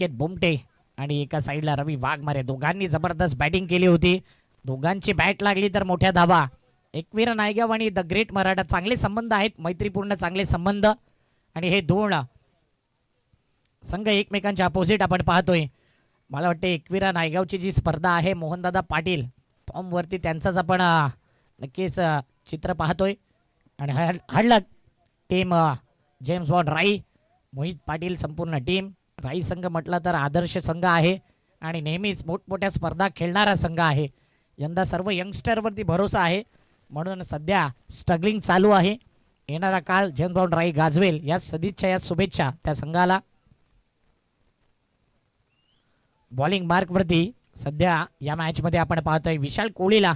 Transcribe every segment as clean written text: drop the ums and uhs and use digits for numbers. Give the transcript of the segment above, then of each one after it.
बुमटे आणि एका साईडला रवी वाघमारे, दोघांनी जबरदस्त बॅटिंग केली होती. दोघांची बॅट लागली तर मोठ्या धावा. एकवीर नायगाव आणि द ग्रेट मराठा चांगले संबंध आहेत, मैत्रीपूर्ण चांगले संबंध. आणि हे दोन संघ एकमेकांच्या अपोजिट आपण पाहतोय. मला वाटतं एकविरा नायगावची जी स्पर्धा आहे, मोहनदादा पाटील फॉर्मवरती त्यांचाच आपण नक्कीच चित्र पाहतोय. आणि हडलक टीम जेम्स बॉन्ड राई, मोहित पाटील संपूर्ण टीम. राई संघ म्हटलं तर आदर्श संघ आहे आणि नेहमीच मोठमोठ्या स्पर्धा खेळणारा संघ आहे. यंदा सर्व यंगस्टरवरती भरोसा आहे, म्हणून सध्या स्ट्रगलिंग चालू आहे. येणारा काळ जेम्स बॉन्ड राई गाजवेल या सदिच्छा, या शुभेच्छा त्या संघाला. बॉलिंग मार्कवरती सध्या या मॅचमध्ये आपण पाहतोय विशाल कोहलीला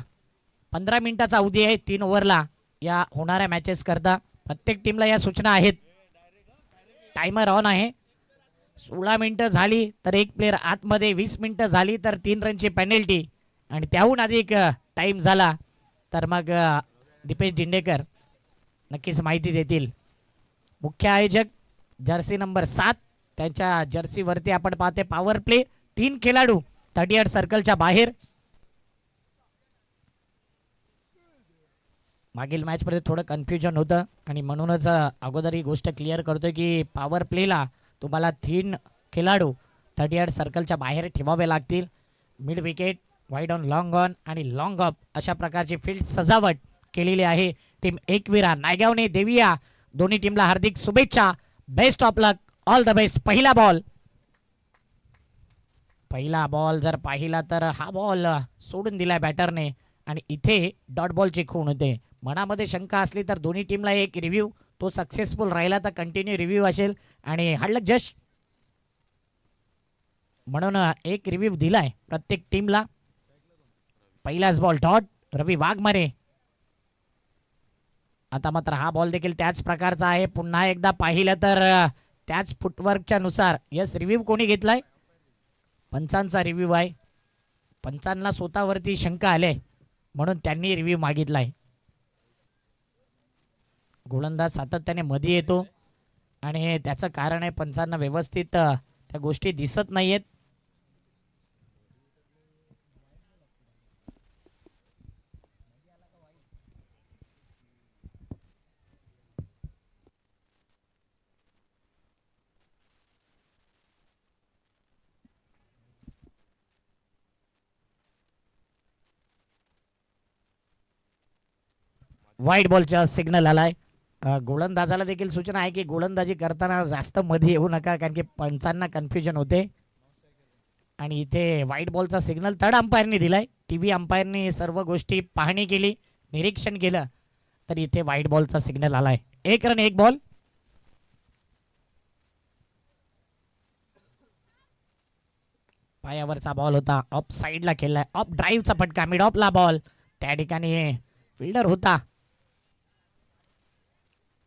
15 मिनिटाचा अवधी आहे 3 ओव्हरला या होणाऱ्या मॅचेस करता. प्रत्येक टीमला या सूचना आहेत. टायमर ऑन आहे. 16 मिनिटं झाली तर एक प्लेअर आतमध्ये, 20 मिनिटं झाली तर 3 रनची पेनल्टी आणि त्याहून अधिक टाइम झाला तर मग दीपेश दिंडेकर नक्कीच माहिती देतील. मुख्य आयोजक जर्सी नंबर 7, त्यांच्या जर्सीवरती आपण पाहते पॉवर प्ले. 3 खेळाडू 38 सर्कलच्या बाहेर. मागील मॅचमध्ये थोडं कन्फ्युजन होतं आणि म्हणूनच अगोदर ही गोष्ट क्लिअर करतोय की पॉवर प्लेला तुम्हाला 3 खेळाडू 38 सर्कलच्या बाहेर ठेवावे लागतील. Mid wicket, wide on, long on आणि लॉंग ऑफ अशा प्रकारची फील्ड सजावट केलेली आहे. टीम एकविरा नायगावने देविया दोन्ही टीमला हार्दिक शुभेच्छा. Best of luck, all the best. पहिला बॉल जर पाहिला तर हा बॉल सोडून दिलाय बॅटरने आणि इथे डॉट बॉलची खूण होते. मनामध्ये शंका असली तर दोन्ही टीमला एक रिव्ह्यू, तो सक्सेसफुल राहिला तर कंटिन्यू रिव्ह्यू असेल आणि हडलक जश म्हणून एक रिव्ह्यू दिलाय प्रत्येक टीमला. पहिलाच बॉल डॉट, रवी वाघमारे. आता मात्र हा बॉल देखील त्याच प्रकारचा आहे. पुन्हा एकदा पाहिलं तर त्याच फुटवर्कच्या नुसार यस रिव्ह्यू कोणी घेतलाय? पंचांचा रिव्ह्यू आहे. पंचांना स्वतःवरती शंका आले म्हणून त्यांनी रिव्ह्यू मागितलाय. गोलंदाज सातत्याने मध्ये येतो आणि त्याचं कारण आहे पंचांना व्यवस्थित त्या गोष्टी दिसत नाहीयेत. व्हाईट बॉलचा सिग्नल आलाय. गोलंदाजाला देखील सूचना आहे की गोलंदाजी करताना जास्त मध्ये येऊ नका, कारण की पंचांना कन्फ्युजन होते. आणि इथे व्हाईट बॉलचा सिग्नल थर्ड अंपायरने दिलाय. टीव्ही अंपायरने सर्व गोष्टी पाहणी केली, निरीक्षण केलं तर इथे व्हाईट बॉलचा सिग्नल आलाय. 1 रन 1 बॉल. पायावरचा बॉल होता, ऑफ साईडला खेळलाय. ऑफ ड्राईव्हचा फटका, मिड ऑफला बॉल. त्या ठिकाणी फिल्डर होता.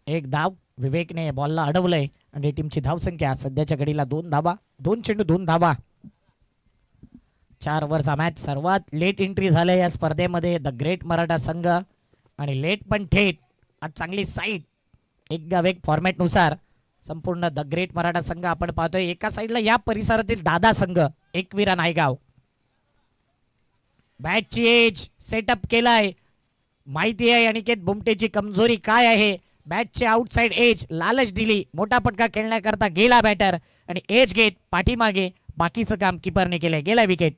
एक धाव. विवेकने बॉलला अडवलंय आणि टीमची धावसंख्या सध्याच्या घडीला 2 धावा, 2 चेंडू 2 धावा. 4 ओव्हरचा मॅच. सर्वात लेट एंट्री झाल्या या स्पर्धेमध्ये द ग्रेट मराठा संघ आणि लेट पण थेट. आज चांगली साईड एक गाव एक फॉर्मॅट नुसार संपूर्ण द ग्रेट मराठा संघ आपण पाहतोय. एका साईडला या परिसरातील दादा संघ एकविरा नायगाव. बॅटची एज सेटअप केलाय. माहिती आहे अनिकेत बुमटेची कमजोरी काय आहे. बॅटचे आउटसाइड एज लालच दिली. मोठा फटका खेळण्याकरता गेला बॅटर आणि एज घेत पाठीमागे बाकीचं काम किपरने केलंय. गेला विकेट.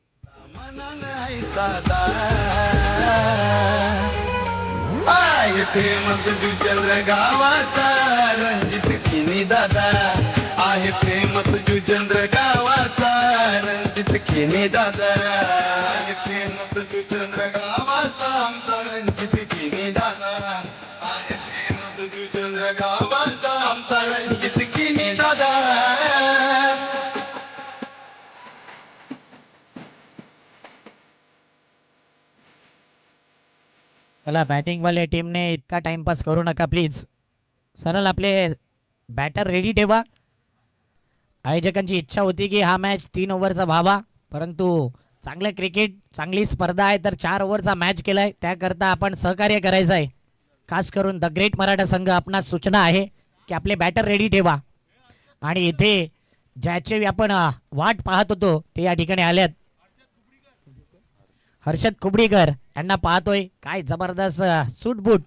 चंद्र गावाचा रणजित किनी दादा आहे प्रेमत जुचंद्र गावाचा रणजित किनी दादा आहे प्रेमत जुचंद्र गावाचा आमचा रणजित किनी दादा आहे प्रेमत जुचंद्र गावाचा आमचा रणजित किनी दादा. चला बॅटिंग वाले टीमने इतका टाइमपास करू नका प्लीज. सरळ आपले बॅटर रेडी ठेवा. आयोजकांची इच्छा होती की हा मॅच 3 ओव्हरचा व्हावा, परंतु चांगलं क्रिकेट, चांगली स्पर्धा आहे तर 4 ओव्हरचा मॅच केलाय. त्याकरता आपण सहकार्य करायचं आहे. खास करून द ग्रेट मराठा संघ आपणास सूचना आहे की आपले बॅटर रेडी ठेवा. आणि इथे ज्याचे आपण वाट पाहत होतो ते या ठिकाणी आल्यात. हर्षद कुबडीकर यांना पाहतोय, काय जबरदस्त सूटबूट.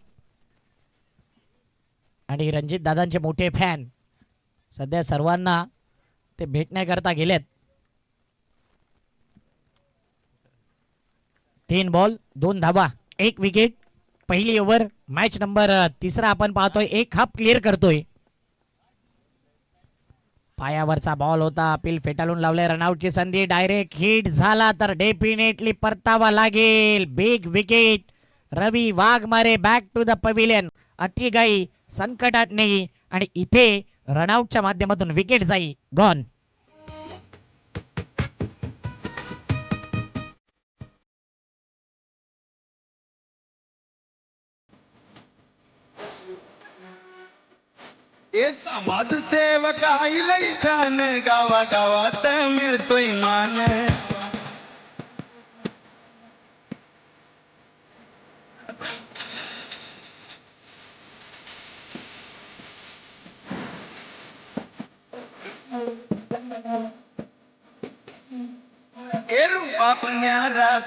आणि रणजित दादांचे मोठे फॅन सध्या सर्वांना ते भेटण्याकरता गेलेत. 3 बॉल 2 धावा 1 विकेट. पहिली ओव्हर मॅच नंबर 3 आपण पाहतोय. एक हाफ क्लिअर करतोय. पायावरचा बॉल होता, अपील फेटाळून लावले. रनआउटची संधी, डायरेक्ट हिट झाला तर डेफिनेटली परतावा लागेल. Big wicket. Ravi Waghmare back to the pavilion. अतिगाई संकटात नाही आणि इथे रनआउटच्या माध्यमातून विकेट जाई गॉन. हे समाजसेवक आईलय छान, गावागावात मिळतोय मान.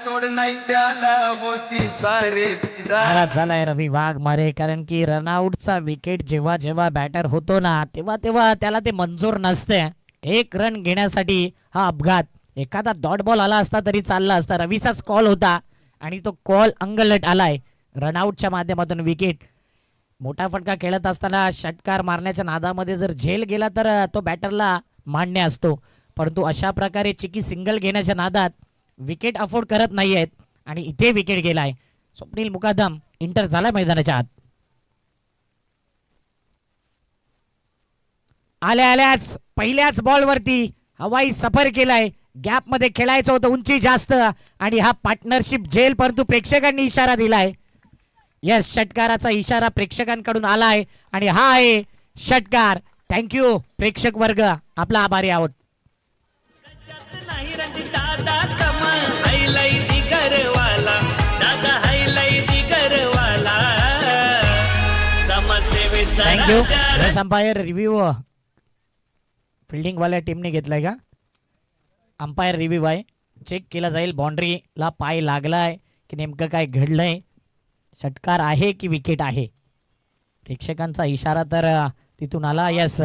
तोड नाही त्याला होती सारे फिदा. नाराज झालाय रवी वाघमारे, कारण की रनआउटचा विकेट जेव्हा जेव्हा बॅटर होतो ना तेव्हा तेव्हा त्याला ते मंजूर नसते. 1 रन घेण्यासाठी हा अपघात. एखादा डॉट बॉल आला असता तरी चालला असता. रवीचाच कॉल होता आणि तो कॉल अंगलट आलाय. रनआउटच्या माध्यमातून विकेट. मोठा फटका खेळत असताना षटकार मारण्याच्या नादामध्ये जर झेल गेला तर तो बॅटरला मान्य असतो, परंतु अशा प्रकारे चिकी सिंगल घेण्याच्या नादात विकेट अफोर्ड करत नाही आहेत आणि इथे विकेट गेलाय. स्वप्नील मुकादम इंटर झाला मैदानाच्या आत. आल्या आल्याच पहिल्याच बॉलवरती हवाई सफर केलाय. गॅप मध्ये खेळायचं होतं, उंची जास्त आणि हा पार्टनरशिप झेल, परंतु प्रेक्षकांनी इशारा दिलाय. यस, षटकाराचा इशारा प्रेक्षकांकडून आलाय आणि हा आहे षटकार. थँक्यू प्रेक्षक वर्ग, आपला आभारी आहोत. थँक्यू. रस अंपायर रिव्ह्यू फिल्डिंग वाल्या टीमने घेतलाय का? अंपायर रिव्ह्यू आहे, चेक केला जाईल. बाउंड्रीला पाय लागलाय की नेमकं काय घडलंय, षटकार आहे की विकेट आहे. प्रेक्षकांचा इशारा तर तिथून आला. यस,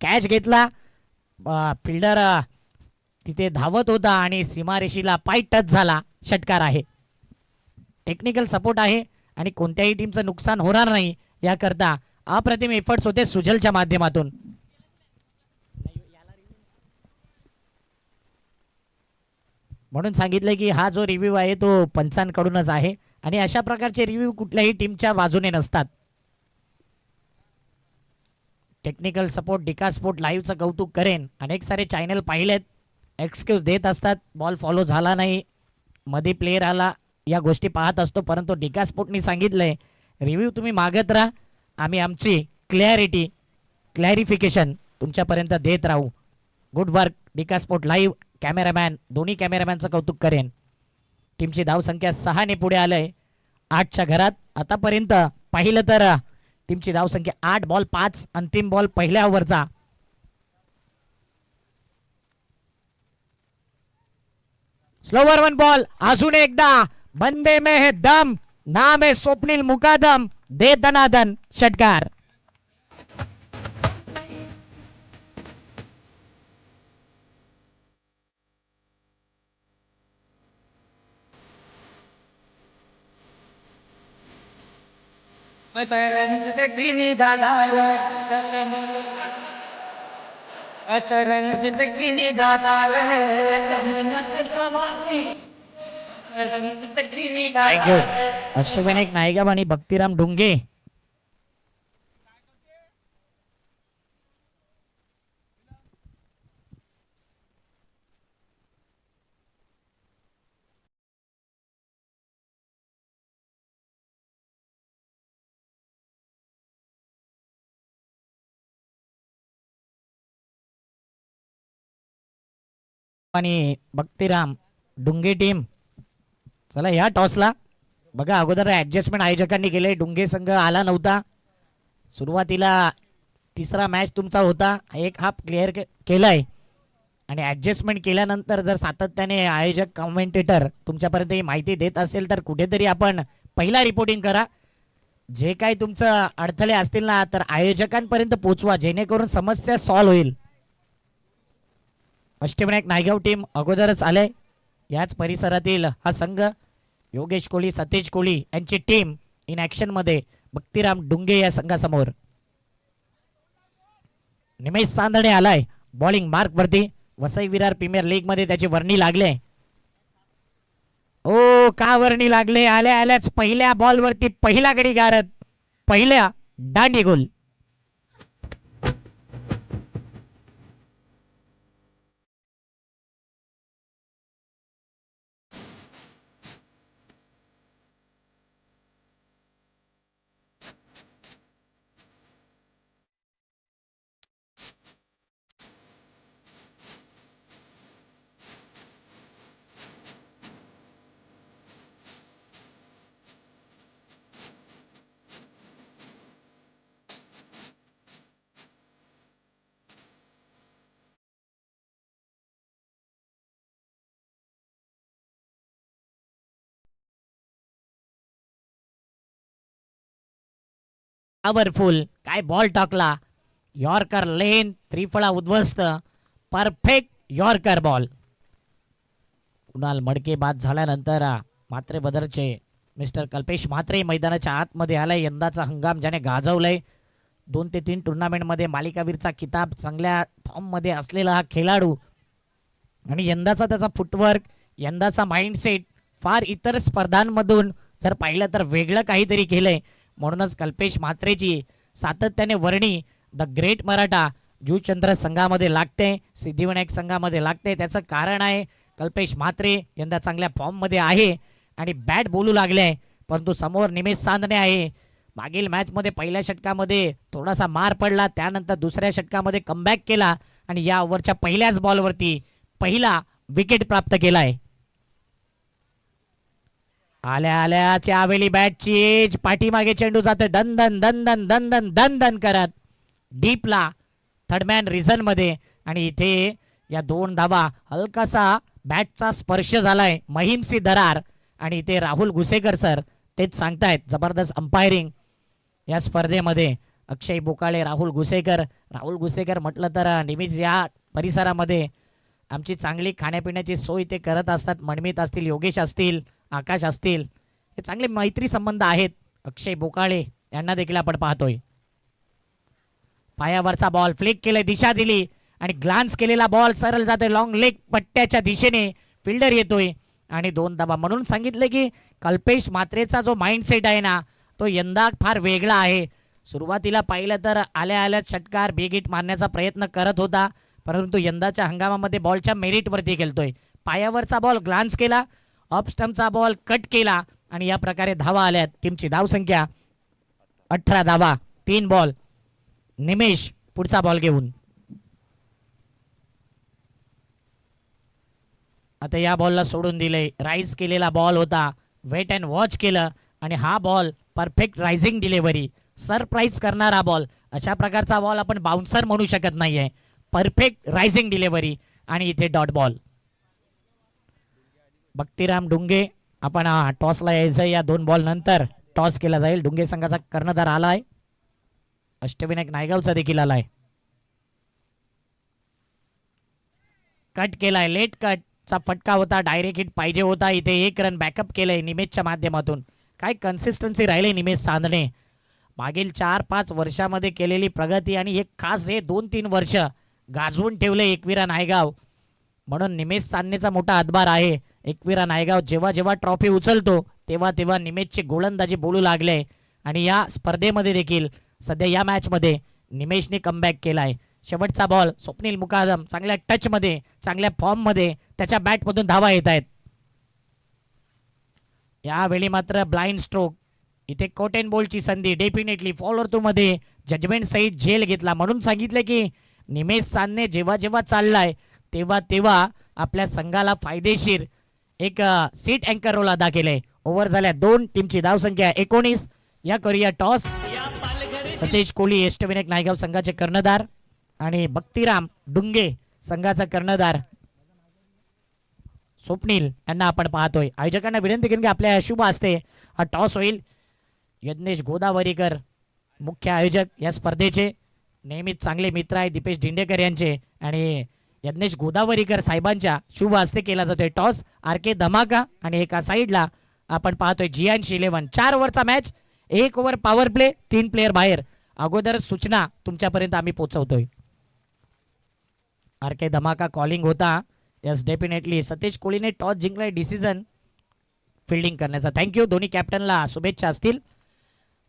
कॅच घेतला. फिल्डर तिथे धावत होता आणि सीमारेषीला पाय टच झाला. षटकार आहे. टेक्निकल सपोर्ट आहे आणि कोणत्याही टीमचं नुकसान होणार नाही याकरता अप्रतिम एफर्ट्स होते सुजलच्या माध्यमातून. म्हणून सांगितलं की हा जो रिव्ह्यू आहे तो पंचांकडूनच आहे आणि अशा प्रकारचे रिव्ह्यू कुठल्याही टीमच्या बाजूने नसतात. टेक्निकल सपोर्ट डिका स्पोर्ट लाईव्हचं कौतुक करेन. अनेक सारे चॅनल पाहिलेत, एक्सक्यूज देत असतात, बॉल फॉलो झाला नाही, मध्ये प्लेयर आला, या गोष्टी पाहत असतो, परंतु डिका स्पोर्टनी सांगितलंय रिव्ह्यू तुम्ही मागत राहा, आम्ही आमची क्लॅरिफिकेशन तुमच्यापर्यंत देत राहू. गुड वर्क डिका स्पोर्ट लाईव्ह. कॅमेरामॅन, दोन्ही कॅमेरामॅनचं कौतुक करेन. टीमची धावसंख्या 6 ने पुढे आलंय 8च्या घरात. आतापर्यंत पाहिलं तर टीमची धावसंख्या 8 बॉल 5, अंतिम बॉल पहिल्या ओव्हरचा. Slower 1 ball. अजून एकदा बंदे में है दम, नाम है स्वप्नील मुकादम, दे दनादन. षटकार. थँक्यू. अष्टविनायक नायगाव आणि भक्तिराम डुंगे. आणि भक्तिराम डुंगे टीम. चला या टॉसला बघा, अगोदर ऍडजस्टमेंट आयोजकांनी केले. डुंगे संघ आला नव्हता सुरुवातीला. 3रा मॅच तुमचा होता, एक हाफ क्लिअर केलाय आणि ऍडजस्टमेंट केल्यानंतर जर सातत्याने आयोजक कमेंटेटर तुमच्यापर्यंत ही माहिती देत असेल तर कुठेतरी आपण पहिला रिपोर्टिंग करा. जे काही तुमचं अडथळे असतील ना तर आयोजकांपर्यंत पोहोचवा जेणेकरून समस्या सॉल्व्ह होईल. अष्टविनायक नायगाव टीम अगोदरच आले. याच परिसरातील हा संघ योगेश कोळी सतेज कोळी यांची टीम इन ऍक्शन मध्ये भक्तिराम डुंगे या संघासमोर. निमेश सांदणे आलाय बॉलिंग मार्क वरती. वसई विरार प्रीमियर लीग मध्ये त्याची वर्णी लागले. ओ का वर्णी लागले. आल्या आल्याच पहिल्या बॉल वरती पहिला गडी गारत पहिल्या दांडी गोल. पॉवरफुल काय बॉल टाकला. यॉर्कर लेन त्रिफळा उद्ध्वस्त परफेक्ट यॉर्कर बॉल. कुणाल मडके बाद झाल्यानंतर मात्रे बदरचे मिस्टर कल्पेश म्हात्रे मैदानाच्या आतमध्ये आलाय. यंदाचा हंगाम ज्याने गाजवलाय 2 ते 3 टुर्नामेंटमध्ये मालिकावीरचा किताब चांगल्या फॉर्म मध्ये असलेला हा खेळाडू आणि यंदाचा त्याचा फुटवर्क यंदाचा माइंडसेट फार इतर स्पर्धांमधून जर पाहिलं तर वेगळं काहीतरी केलंय. म्हणूनच कल्पेश म्हात्रेची सातत्याने वर्णी द ग्रेट मराठा जुचंद्र संघामध्ये लागते सिद्धिविनायक संघामध्ये लागते. त्याचं कारण आहे कल्पेश म्हात्रे यंदा चांगल्या फॉर्म मध्ये आहे आणि बॅट बोलू लागले. परंतु समोर निमेश सांदणे आहे. मागील मॅच मध्ये पहिल्या षटकामध्ये थोडासा मार पडला त्यानंतर दुसऱ्या षटकामध्ये कमबॅक केला आणि या ओव्हरच्या पहिल्याच बॉलवरती पहिला विकेट प्राप्त केलाय. आल्या आल्या त्यावेळी बॅटची एज पाठीमागे चेंडू जातोय दन दन दन दन दन दन दन दन करत डीपला थर्डमॅन रिझन मध्ये आणि इथे या 2 धावा हलकासा बॅटचा स्पर्श झालाय महिमसी दरार आणि इथे राहुल घुसेकर सर तेच सांगतायत. जबरदस्त अंपायरिंग या स्पर्धेमध्ये अक्षय बोकाळे राहुल घुसेकर म्हटलं तर नेहमीच या परिसरामध्ये आमची चांगली खाण्यापिण्याची सोय ते करत असतात. मनमीत असतील योगेश असतील आकाश असतील हे चांगले मैत्री संबंध आहेत. अक्षय बोकाळे यांना देखील आपण पाहतोय. पायावरचा बॉल फ्लिक केले दिशा दिली आणि ग्लान्स केलेला बॉल सरळ जातोय लॉंग लेग पट्ट्याच्या दिशेने फिल्डर येतोय आणि 2 धावा. म्हणून सांगितले की कल्पेश म्हात्रेचा जो माइंडसेट आहे ना तो यंदा फार वेगळा आहे. सुरुवातीला पाहिलं तर आल्या आल्या षटकार बिग हिट मारण्याचा प्रयत्न करत होता परंतु यंदाच्या हंगामामध्ये बॉलच्या मेरिटवरती खेळतोय. पायावरचा बॉल ग्लान्स केला ऑफ स्टंपचा बॉल कट केला आणि या प्रकारे धावा आल्यात. टीमची धावसंख्या 18 धावा 3 बॉल. निमेश पुढचा बॉल घेऊन आता या बॉलला सोडून दिले. राईज केलेला बॉल होता वेट अँड वॉच केलं आणि हा ball perfect rising delivery surprise करणारा बॉल. अशा प्रकारचा बॉल आपण बाउन्सर म्हणू शकत नाहीये. परफेक्ट रायझिंग डिलिव्हरी आणि इथे डॉट बॉल. भक्तिराम डुंगे आपण टॉसला यायचं. या 2 बॉल नंतर टॉस केला जाईल. डुंगे संघाचा कर्णधार आलाय. अष्टविनायक नायगावचा देखील आलाय. कट केलाय लेट कट चा फटका होता डायरेक्ट हिट पाहिजे होता. इथे 1 रन बॅकअप केलंय निमेशच्या माध्यमातून. काय कन्सिस्टन्सी राहिले निमेश सांदणे. मागील 4-5 वर्षामध्ये केलेली प्रगती आणि एक खास हे 2-3 वर्ष गाजवून ठेवले एकविरा नायगाव. म्हणून निमेश सांदणेचा मोठा हातभार आहे. एकविरा नायगाव जेव्हा जेव्हा ट्रॉफी उचलतो तेव्हा तेव्हा निमेशची गोलंदाजी बोलू लागले आणि या स्पर्धेमध्ये देखील सध्या या मॅच मध्ये निमेशने कमबॅक केलाय. शेवटचा बॉल स्वप्नील मुकादम चांगल्या टच मध्ये चांगल्या फॉर्म मध्ये त्याच्या बॅट मधून धावा येत आहेत. यावेळी मात्र ब्लाइंड स्ट्रोक इथे कोट अँड बॉलची संधी डेफिनेटली फॉलोअर टू मध्ये जजमेंट सहित झेल घेतला. म्हणून सांगितले की निमेश सांदणे जेव्हा जेव्हा चाललाय तेव्हा तेव्हा आपल्या संघाला फायदेशीर एक सीट अँकर रोल अदा केले. ओव्हर झाल्या 2. टीमची धावसंख्या 19. या करूया टॉस. सतेज कोहली अष्टविनायक नायगाव संघाचे कर्णधार आणि भक्तिराम डुंगे संघाचा कर्णधार स्वप्नील यांना आपण पाहतोय. आयोजकांना विनंती करेन की आपल्या शुभ हस्ते हा टॉस होईल. यज्ञेश गोदावरीकर मुख्य आयोजक या स्पर्धेचे, नेहमीच चांगले मित्र आहे दीपेश दिंडेकर यांचे, आणि यज्ञेश गोदावरीकर साहेबांच्या शुभ हस्ते केला जातोय टॉस. आर के धमाका आणि एका साईडला आपण पाहतोय जियांशी 11. 4 ओव्हरचा match, 1 over power play, 3 player बाहेर. अगोदर सूचना तुमच्यापर्यंत आम्ही पोहोचवतोय. आर के धमाका कॉलिंग होता. यस डेफिनेटली सतीश कोहलीने टॉस जिंकलाय, डिसिजन फिल्डिंग करण्याचा. थँक्यू. दोन्ही कॅप्टनला शुभेच्छा असतील.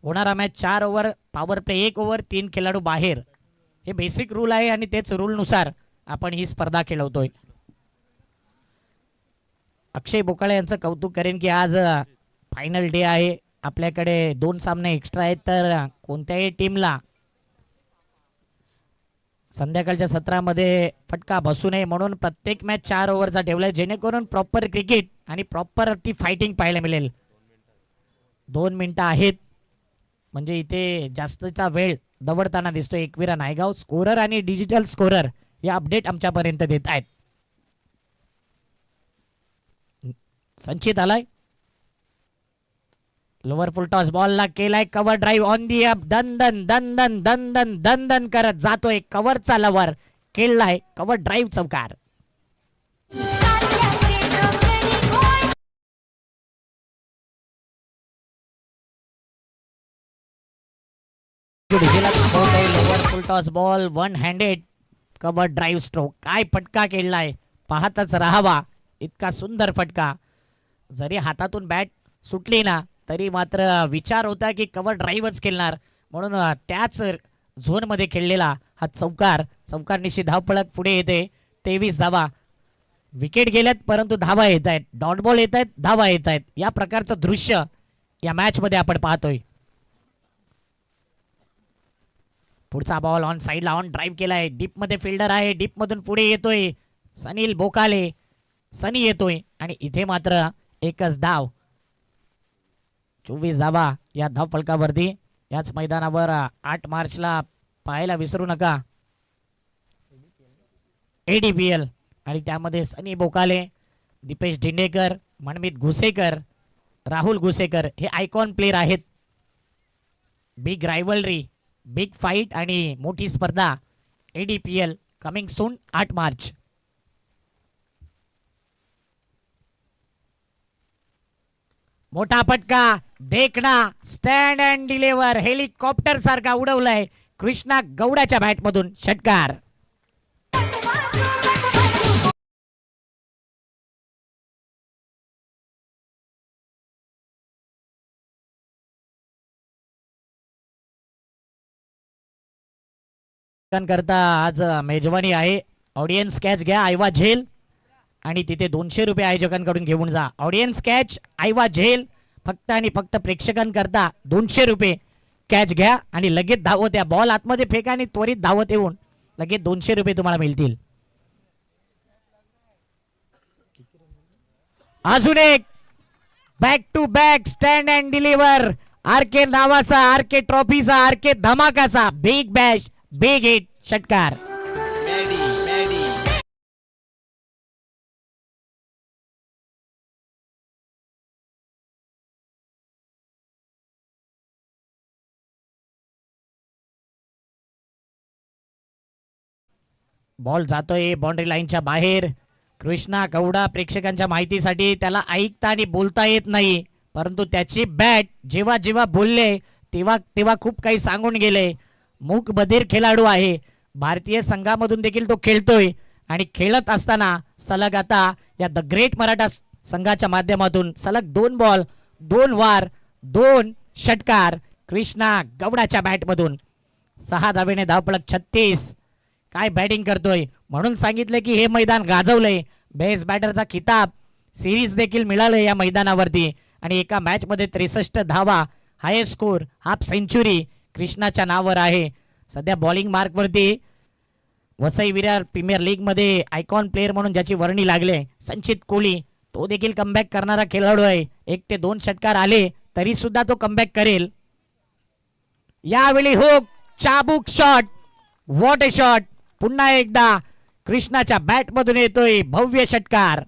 होणारा match 4 over power play, 1 over 3 खेळाडू बाहेर. हे बेसिक रूल आहे आणि तेच रूलनुसार आपण ही स्पर्धा खेळवतोय. अक्षय बोकाळे यांचं कौतुक करेन की आज फायनल डे आहे. आपल्याकडे 2 सामने एक्स्ट्रा आहेत, तर कोणत्याही टीमला संध्याकाळच्या सत्रामध्ये फटका बसू नये म्हणून प्रत्येक मॅच 4 ओव्हरचा ठेवलाय, जेणेकरून प्रॉपर क्रिकेट आणि प्रॉपर ती फायटिंग पाहायला मिळेल. 2 मिनिटं आहेत म्हणजे इथे जास्तचा वेळ दवडताना दिसतोय. एकविरा नायगाव स्कोरर आणि डिजिटल स्कोरर या अपडेट आमच्यापर्यंत देत आहेत. संचित आलाय, लोअर फुल टॉस बॉलला केलाय cover drive on the up. दंदन दंदन दंदन दंदन करत जातोय कव्हरचा लवर, खेळलाय कव्हर ड्राईव्ह चौकार. Lower full toss ball, 1 handed cover drive stroke. काय फटका खेळलाय, पाहतच राहावा. इतका सुंदर फटका. जरी हातातून बॅट सुटली ना तरी मात्र विचार होता की कव्हर ड्राईव्हच खेळणार, म्हणून त्याच झोनमध्ये खेळलेला हा चौकार. चौकारनिशी धावपळक पुढे येते. 23 धावा. विकेट गेल्यात परंतु धावा येत आहेत, डॉट बॉल येत आहेत, धावा येत आहेत. या प्रकारचं दृश्य या मॅच मध्ये आपण पाहतोय. पुढचा बॉल ऑन साईडला ऑन ड्राईव्ह केलाय. डीप मध्ये फिल्डर आहे, डीप मधून पुढे येतोय सनील बोकाले. सनी येतोय आणि इथे मात्र एकच धाव. 24 धावा या धाव फलकावरती. याच मैदानावर 8 मार्चला पाहायला विसरू नका ADPL, आणि त्यामध्ये सनी बोकाले, दीपेश दिंडेकर, मनमित घुसेकर, राहुल घुसेकर हे आयकॉन प्लेयर आहेत. बिग रायव्हलरी, बिग फाईट आणि मोठी स्पर्धा ADPL कमिंग सून 8 मार्च. मोठा फटका, देखना, स्टँड अँड डिलिव्हर, हेलिकॉप्टर सारखा उडवलाय कृष्णा गौडाच्या बॅट मधून. षटकार. करता आज मेजवानी आहे. ऑडियन्स कॅच घ्या, आयवा झेल, आणि तिथे 200 रुपये आयोजकांकडून घेऊन जा. ऑडियन्स कॅच, आयवा झेल, फक्त आणि फक्त प्रेक्षकांकरता 200 रुपये कॅच घ्या आणि लगेच धावत या. बॉल आतमध्ये फेका आणि त्वरित धावत येऊन लगेच 200 रुपये तुम्हाला मिळतील. अजून एक back to back stand and deliver. RK नावाचा, आरके ट्रॉफीचा, आरके धमाकाचा बिग बॅश, बिग हिट. षटकार. बॉल जातोय बाउंड्री लाईनच्या बाहेर. कृष्णा गौडा प्रेक्षकांच्या माहितीसाठी त्याला ऐकता आणि बोलता येत नाही, परंतु त्याची बॅट जेव्हा जेव्हा बोलले तेव्हा तेव्हा खूप काही सांगून गेले. मूक बधीर खेळाडू आहे. भारतीय संघामधून देखील तो खेळतोय आणि खेळत असताना सलग आता या द ग्रेट मराठा संघाच्या माध्यमातून सलग 2 बॉल 2 वार 2 षटकार कृष्णा गौडाच्या बॅटमधून. 6 धावेने धावपळक 36. काय बॅटिंग करतोय, म्हणून सांगितले की हे मैदान गाजवलंय. बेस्ट बॅटरचा खिताब, सिरीज देखील मिळाले या मैदानावरती, आणि एका मॅच मध्ये 63 धावा, हायेस्ट स्कोर, हाफ सेंचुरी कृष्णाच्या नावावर आहे. सध्या बॉलिंग मार्क वरती वसई विरार प्रीमियर लीग मध्ये आयकॉन प्लेयर म्हणून ज्याची वर्णी लागले संचित कोहली, तो देखील कमबॅक करणारा खेळाडू आहे. 1 ते 2 षटकार आले तरी सुद्धा तो कमबॅक करेल. यावेळी हुक, चाबूक शॉट, व्हॉट ए शॉट. पुन्हा एकदा कृष्णाच्या बॅट मधून येतोय भव्य षटकार.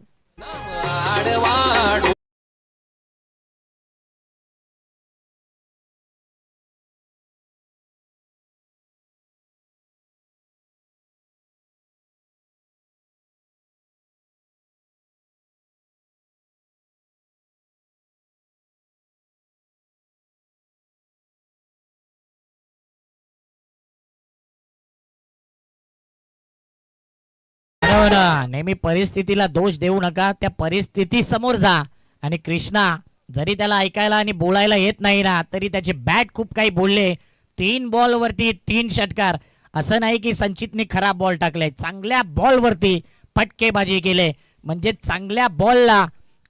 बरोबर ना. नेहमी परिस्थितीला दोष देऊ नका, त्या परिस्थिती समोर जा. आणि कृष्णा जरी त्याला ऐकायला आणि बोलायला येत नाही ना, तरी त्याची बॅट खूप काही बोलले. 3 बॉल वरती 3 षटकार. असं नाही की संचितने खराब बॉल टाकले, चांगल्या बॉल वरती फटकेबाजी केले. म्हणजे चांगल्या बॉलला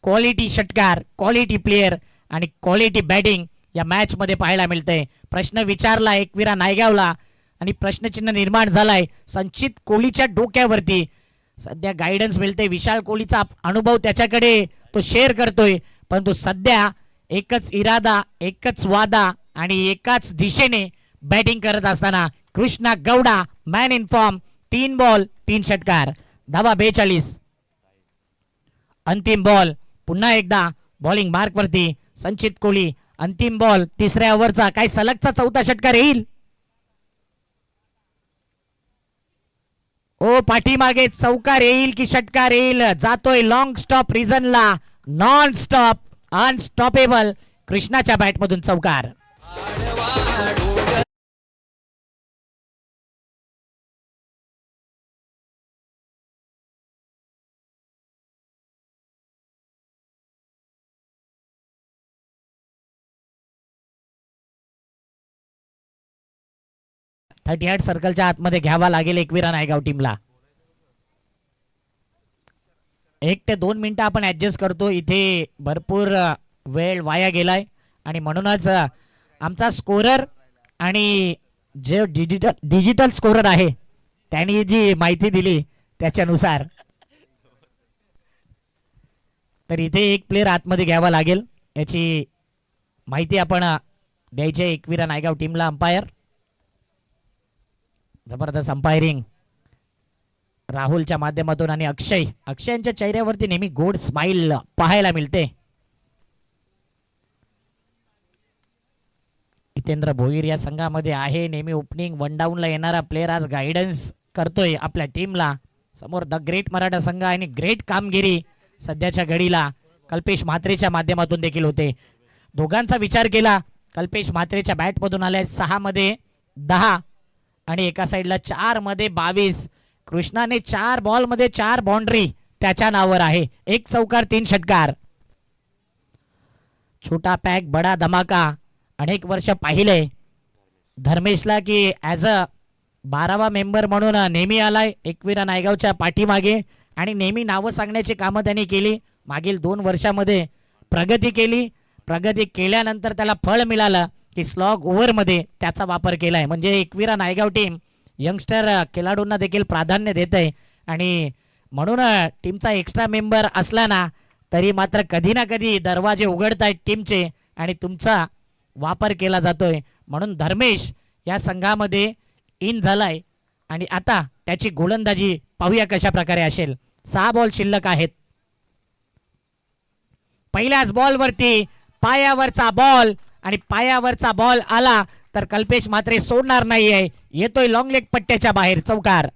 क्वालिटी षटकार, क्वालिटी प्लेयर आणि क्वालिटी बॅटिंग या मॅच मध्ये पाहायला मिळते. प्रश्न विचारला एकविरा नायगावला आणि प्रश्नचिन्ह निर्माण झालाय संचित कोहलीच्या डोक्यावरती. सध्या गायडन्स मिळते, विशाल कोहलीचा अनुभव त्याच्याकडे तो शेअर करतोय. परंतु सध्या एकच इरादा, एकच वादा आणि एकाच दिशेने बॅटिंग करत असताना Krishna Gowda man in form. 3 ball 3 षटकार. धावा 42. अंतिम बॉल. पुन्हा एकदा बॉलिंग मार्क वरती संचित कोहली. अंतिम बॉल तिसऱ्या ओव्हरचा. काय सलगचा 4था षटकार येईल? ओ पाठीमागे चौकार येईल की षटकार येईल? जातोय लॉंग स्टॉप रिझनला. Non stop unstoppable. कृष्णाच्या बॅट मधून चौकार. थर्टी 38 सर्कलच्या आतमध्ये घ्यावा लागेल एकविरा नायगाव टीमला. 1 ते 2 मिनिटं आपण ऍडजस्ट करतो. इथे भरपूर वेळ वाया गेलाय आणि म्हणूनच आमचा स्कोरर आणि जे डिजिटल स्कोरर आहे त्यांनी जी माहिती दिली त्याच्यानुसार तर इथे एक प्लेयर आतमध्ये घ्यावा लागेल याची माहिती आपण द्यायची आहे एकविरा नायगाव टीमला. अंपायर जबरदस्त अंपायरिंग राहुलच्या माध्यमातून आणि अक्षयच्या चेहऱ्यावरती नेहमी गोड स्माइल पाहायला मिळते. जितेंद्र भोईर या संघामध्ये आहे. नेहमी ओपनिंग वन डाऊनला येणारा प्लेयर आज गायडन्स करतोय आपल्या टीमला. समोर द ग्रेट मराठा संघ आणि ग्रेट कामगिरी सध्याच्या घडीला कल्पेश म्हात्रेच्या माध्यमातून देखील होते. दोघांचा विचार केला कल्पेश म्हात्रेच्या बॅट मधून आले 6 मध्ये 10 आणि एका साईडला 4 मध्ये 22. कृष्णाने 4 बॉल मध्ये 4 बाउंड्री त्याच्या नावावर आहे. 1 चौकार 3 षटकार. छोटा पॅक बडा धमाका. अनेक वर्ष पाहिले धर्मेशला की ॲज अ 12वा मेंबर म्हणून नेहमी आलाय एकविरा नायगावच्या पाठीमागे आणि नेहमी नावं सांगण्याची कामं त्यांनी केली. मागील 2 वर्षामध्ये प्रगती केली. प्रगती केल्यानंतर त्याला फळ मिळालं की स्लॉग ओव्हरमध्ये त्याचा वापर केलाय. म्हणजे एकविरा नायगाव टीम यंगस्टर खेळाडूंना देखील प्राधान्य देत आहे आणि म्हणून टीमचा एक्स्ट्रा मेंबर असला ना तरी मात्र कधी ना कधी दरवाजे उघडत आहेत टीमचे आणि तुमचा वापर केला जातोय. म्हणून धर्मेश या संघामध्ये इन झालाय आणि आता त्याची गोलंदाजी पाहूया कशा प्रकारे असेल. 6 बॉल शिल्लक आहेत. पहिल्याच बॉलवरती पायावरचा बॉल आणि पायावरचा बॉल आला तर कल्पेश मात्र सोडणार नाहीये. येतोय लॉंग लेग पट्ट्याच्या बाहेर. चौकार.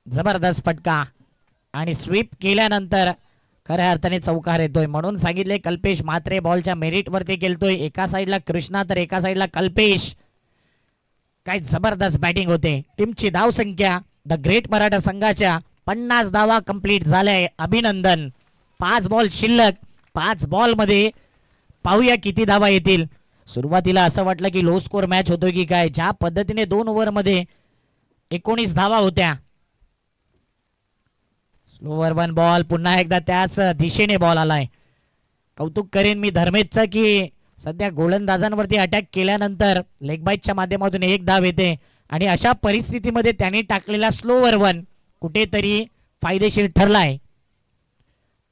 जबरदस्त फटका आणि स्वीप केल्यानंतर खऱ्या अर्थाने चौकार येतोय. म्हणून सांगितले कल्पेश म्हात्रे बॉलच्या मेरिट वरती खेळतोय. एका साईडला कृष्णा तर एका साईडला कल्पेश. काय जबरदस्त बॅटिंग होते. टीमची धाव संख्या द ग्रेट मराठा संघाच्या 50 धावा कंप्लीट झाल्या. अभिनंदन. 5 बॉल शिल्लक. 5 बॉल मध्ये पाहूया किती धावा येतील. सुरुवातीला असं वाटलं की लो स्कोर मॅच होतोय की काय. ज्या पद्धतीने 2 ओव्हर मध्ये 19 धावा होत्या. Slower 1 ball. पुन्हा एकदा त्याच दिशेने बॉल आलाय. कौतुक करेन मी धर्मेशचं की सध्या गोलंदाजांवरती अटॅक केल्यानंतर लेग बाईटच्या माध्यमातून 1 धाव येते आणि अशा परिस्थितीमध्ये त्यांनी टाकलेला स्लोवर वन कुठेतरी फायदेशीर ठरलाय.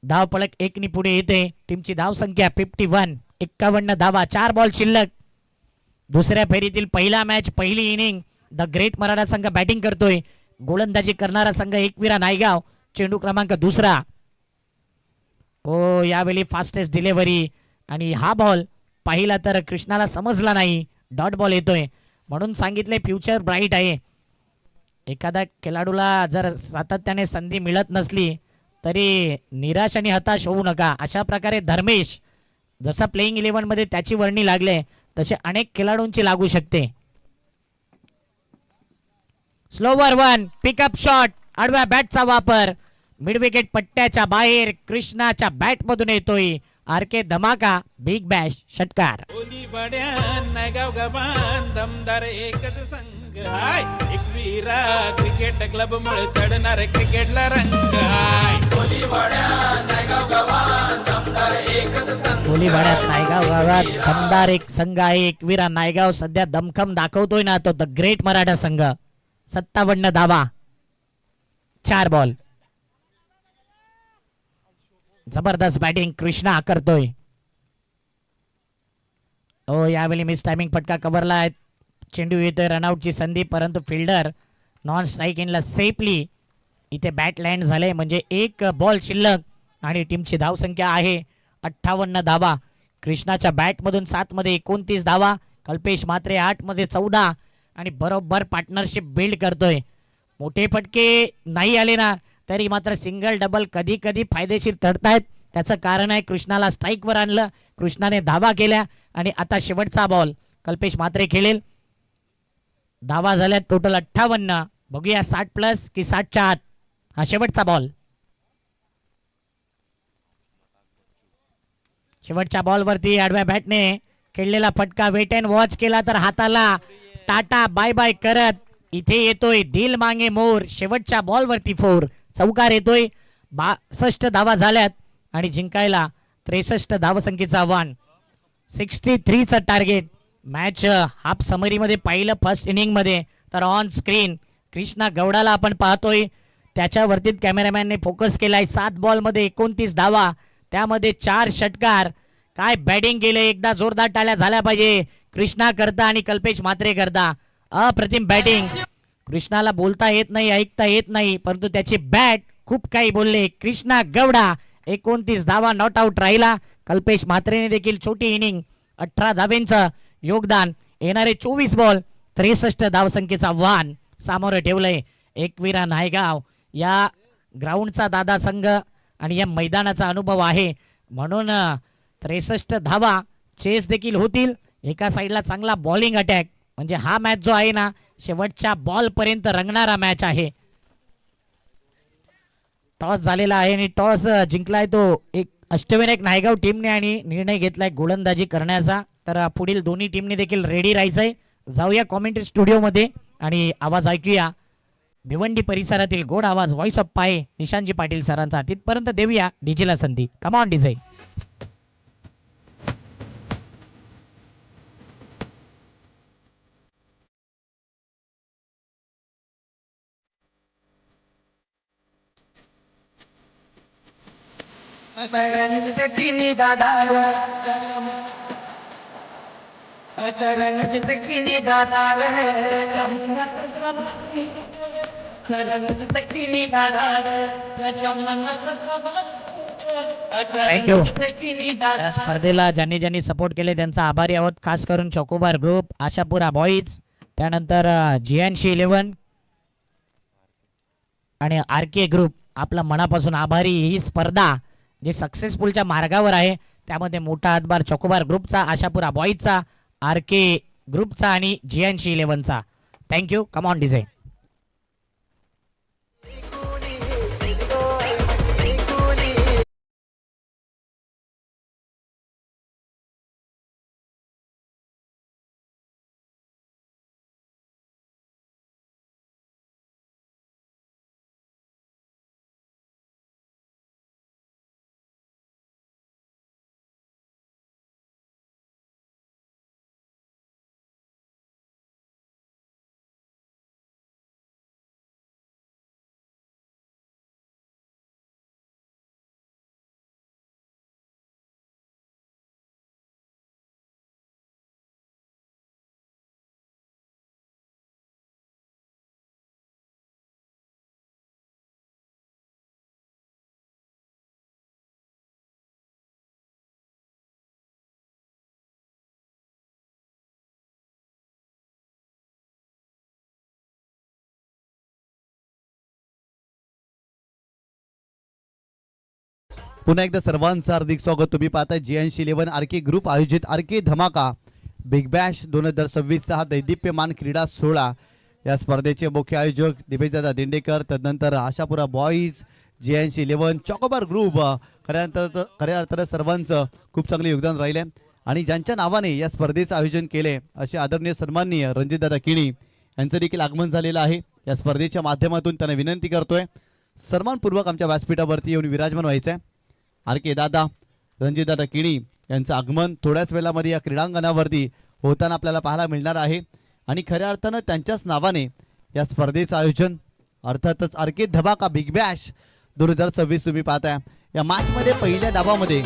धाव पळक 1 पुढे येते. टीमची धाव संख्या 51, 51 धावा, 4 बॉल शिल्लक. दुसऱ्या फेरीतील पहिला मॅच, पहिली इनिंग. द ग्रेट मराठा संघ बॅटिंग करतोय. गोलंदाजी करणारा संघ एकविरा नायगाव, चेंडू क्रमांक दुसरा. ओ यावेळी फास्टेस्ट डिलिव्हरी आणि हा बॉल पाहिला तर कृष्णाला समजला नाही. डॉट बॉल येतोय म्हणून सांगितले फ्युचर ब्राईट आहे. एखाद्या खेळाडूला जर सातत्याने संधी मिळत नसली तरी निराश आणि हताश होऊ नका. अशा प्रकारे धर्मेश जसा प्लेइंग 11 मध्ये त्याची वर्णी लागले तसे अनेक खेळाडूंची लागू शकते. स्लोवर वन, पिकअप शॉट, आडव्या बॅटचा वापर, मिड विकेट पट्ट्याच्या बाहेर कृष्णाच्या बॅट मधून येतोय. आर के धमाका, बिग बॅश षटकार. ओली बड्या नायगाव गबान दमदार एकच संघ हाय. एकविरा क्रिकेट क्लब मुळे चढणार क्रिकेटला रंग हाय. गोलीवाड्यात नायगाव गावात दमदार एक संघ आहे. एकविरा नायगाव सध्या दमखम दाखवतोय ना तो द ग्रेट मराठा संघ. 57 धावा, 4 बॉल. जबरदस्त बॅटिंग कृष्णा करतोय. ओ यावेळी मिस टायमिंग फटका कव्हरला आहे. चेंडू येतोय, रनआउटची संधी, परंतु फिल्डर नॉन स्ट्राईक इनला सेफली इथे बॅट लँड झाले. म्हणजे 1 बॉल शिल्लक आणि टीमची धावसंख्या आहे 58 धावा. कृष्णाच्या बॅटमधून 7 मध्ये 29 धावा, कल्पेश मात्रे 8 मध्ये 14 आणि बरोबर पार्टनरशिप बिल्ड करतोय. मोठे फटके नाही आले ना तरी मात्र सिंगल डबल कधी कधी फायदेशीर ठरतायत. त्याचं कारण आहे कृष्णाला स्ट्राईकवर आणलं, कृष्णाने धावा केल्या आणि आता शेवटचा बॉल कल्पेश मात्रे खेळेल. धावा झाल्या टोटल 58. बघूया 60 प्लस की 60च्या आत. हा शेवटचा बॉल. शेवटच्या बॉलवरती आडव्या बॅटने खेळलेला फटका वेट अँड वॉच केला तर हाताला टाटा बाय बाय करत इथे येतोय दिल मांगे मोर. शेवटच्या बॉलवरती 4 चौकार येतोय. 62 धावा झाल्यात आणि जिंकायला 63 धावसंख्येचं आव्हान. 63चं टार्गेट. मॅच हाफ समरी मध्ये पाहिलं फर्स्ट इनिंग मध्ये तर ऑन स्क्रीन कृष्णा गौडाला आपण पाहतोय. त्याच्यावरती कॅमेरामॅनने फोकस केलाय. 7 बॉल मध्ये 29 धावा, त्यामध्ये 4 षटकार. काय बॅटिंग केले. एकदा जोरदार टाळ्या झाल्या पाहिजे कृष्णा करता आणि कल्पेश मात्रे करता. अप्रतिम बॅटिंग. कृष्णाला बोलता येत नाही, ऐकता येत नाही, परंतु त्याची बॅट खूप काही बोलले. कृष्णा गौडा 29 धावा नॉट आउट राहिला. कल्पेश मात्रेने देखील छोटी इनिंग 18 धावेंचं योगदान. येणारे 24 बॉल 63 धावसंख्येचं आव्हान सामोरं ठेवलंय. एकविरा नायगाव या ग्राउंडचा दादा संघ आणि या मैदानाचा अनुभव आहे म्हणून 63 धावा चेस देखील होतील. एका साईडला चांगला बॉलिंग अटॅक. म्हणजे हा मॅच जो आहे ना शेवटच्या बॉल पर्यंत रंगणारा मॅच आहे. टॉस झालेला आहे आणि टॉस जिंकलाय तो एक अष्टविनायक नायगाव टीमने आणि निर्णय घेतलाय गोलंदाजी करण्याचा. तर पुढील दोन्ही टीमने देखील रेडी राहायचंय. जाऊया कॉमेंट्री स्टुडिओ मध्ये आणि आवाज ऐकूया. भिवंडी परिसरातील गोड आवाज व्हॉइस ऑफ पाय निशांजी पाटील सरांचा. तिथपर्यंत देऊया डीजेला संधी. Come on DJ. थँक्यू. या स्पर्धेला ज्यांनी ज्यांनी सपोर्ट केले त्यांचा आभारी आहोत. खास करून चोकोबार ग्रुप, आशापुरा बॉईज, त्यानंतर GNC11 आणि RK ग्रुप. आपला मनापासून आभारी. ही स्पर्धा जी सक्सेसफुलच्या मार्गावर आहे त्यामध्ये मोठा हातभार चोकोबार ग्रुपचा, आशापुरा बॉईजचा, RK ग्रुपचा आणि GNC11चा. थँक्यू. Come on DJ. पुन्हा एकदा सर्वांचं हार्दिक स्वागत. तुम्ही पाहताय JNC11 आरके ग्रुप आयोजित आरके धमाका बिग बॅश 2026 हा दैदिप्यमान क्रीडा सोहळा. या स्पर्धेचे मुख्य आयोजक दिपेशदादा दिंडेकर, तदनंतर Ashapura boys, JNC11 chocobar group. खऱ्या अर्थानं सर्वांचं खूप चांगले योगदान राहिले आणि ज्यांच्या नावाने या स्पर्धेचं आयोजन केले असे आदरणीय सन्माननीय रणजितदादा किणी यांचं देखील आगमन झालेलं आहे. या स्पर्धेच्या माध्यमातून त्यांना विनंती करतोय सन्मानपूर्वक आमच्या व्यासपीठावरती येऊन विराजमान व्हायचं आहे. आरके दादा रणजितदादा किणी यांचं आगमन थोड्याच वेळामध्ये या क्रीडांगणावरती होताना आपल्याला पाहायला मिळणार आहे आणि खऱ्या अर्थानं त्यांच्याच नावाने या स्पर्धेचं आयोजन अर्थातच आरके धमाका बिग बॅश 2026 तुम्ही पाहताय. या मॅचमध्ये पहिल्या डावामध्ये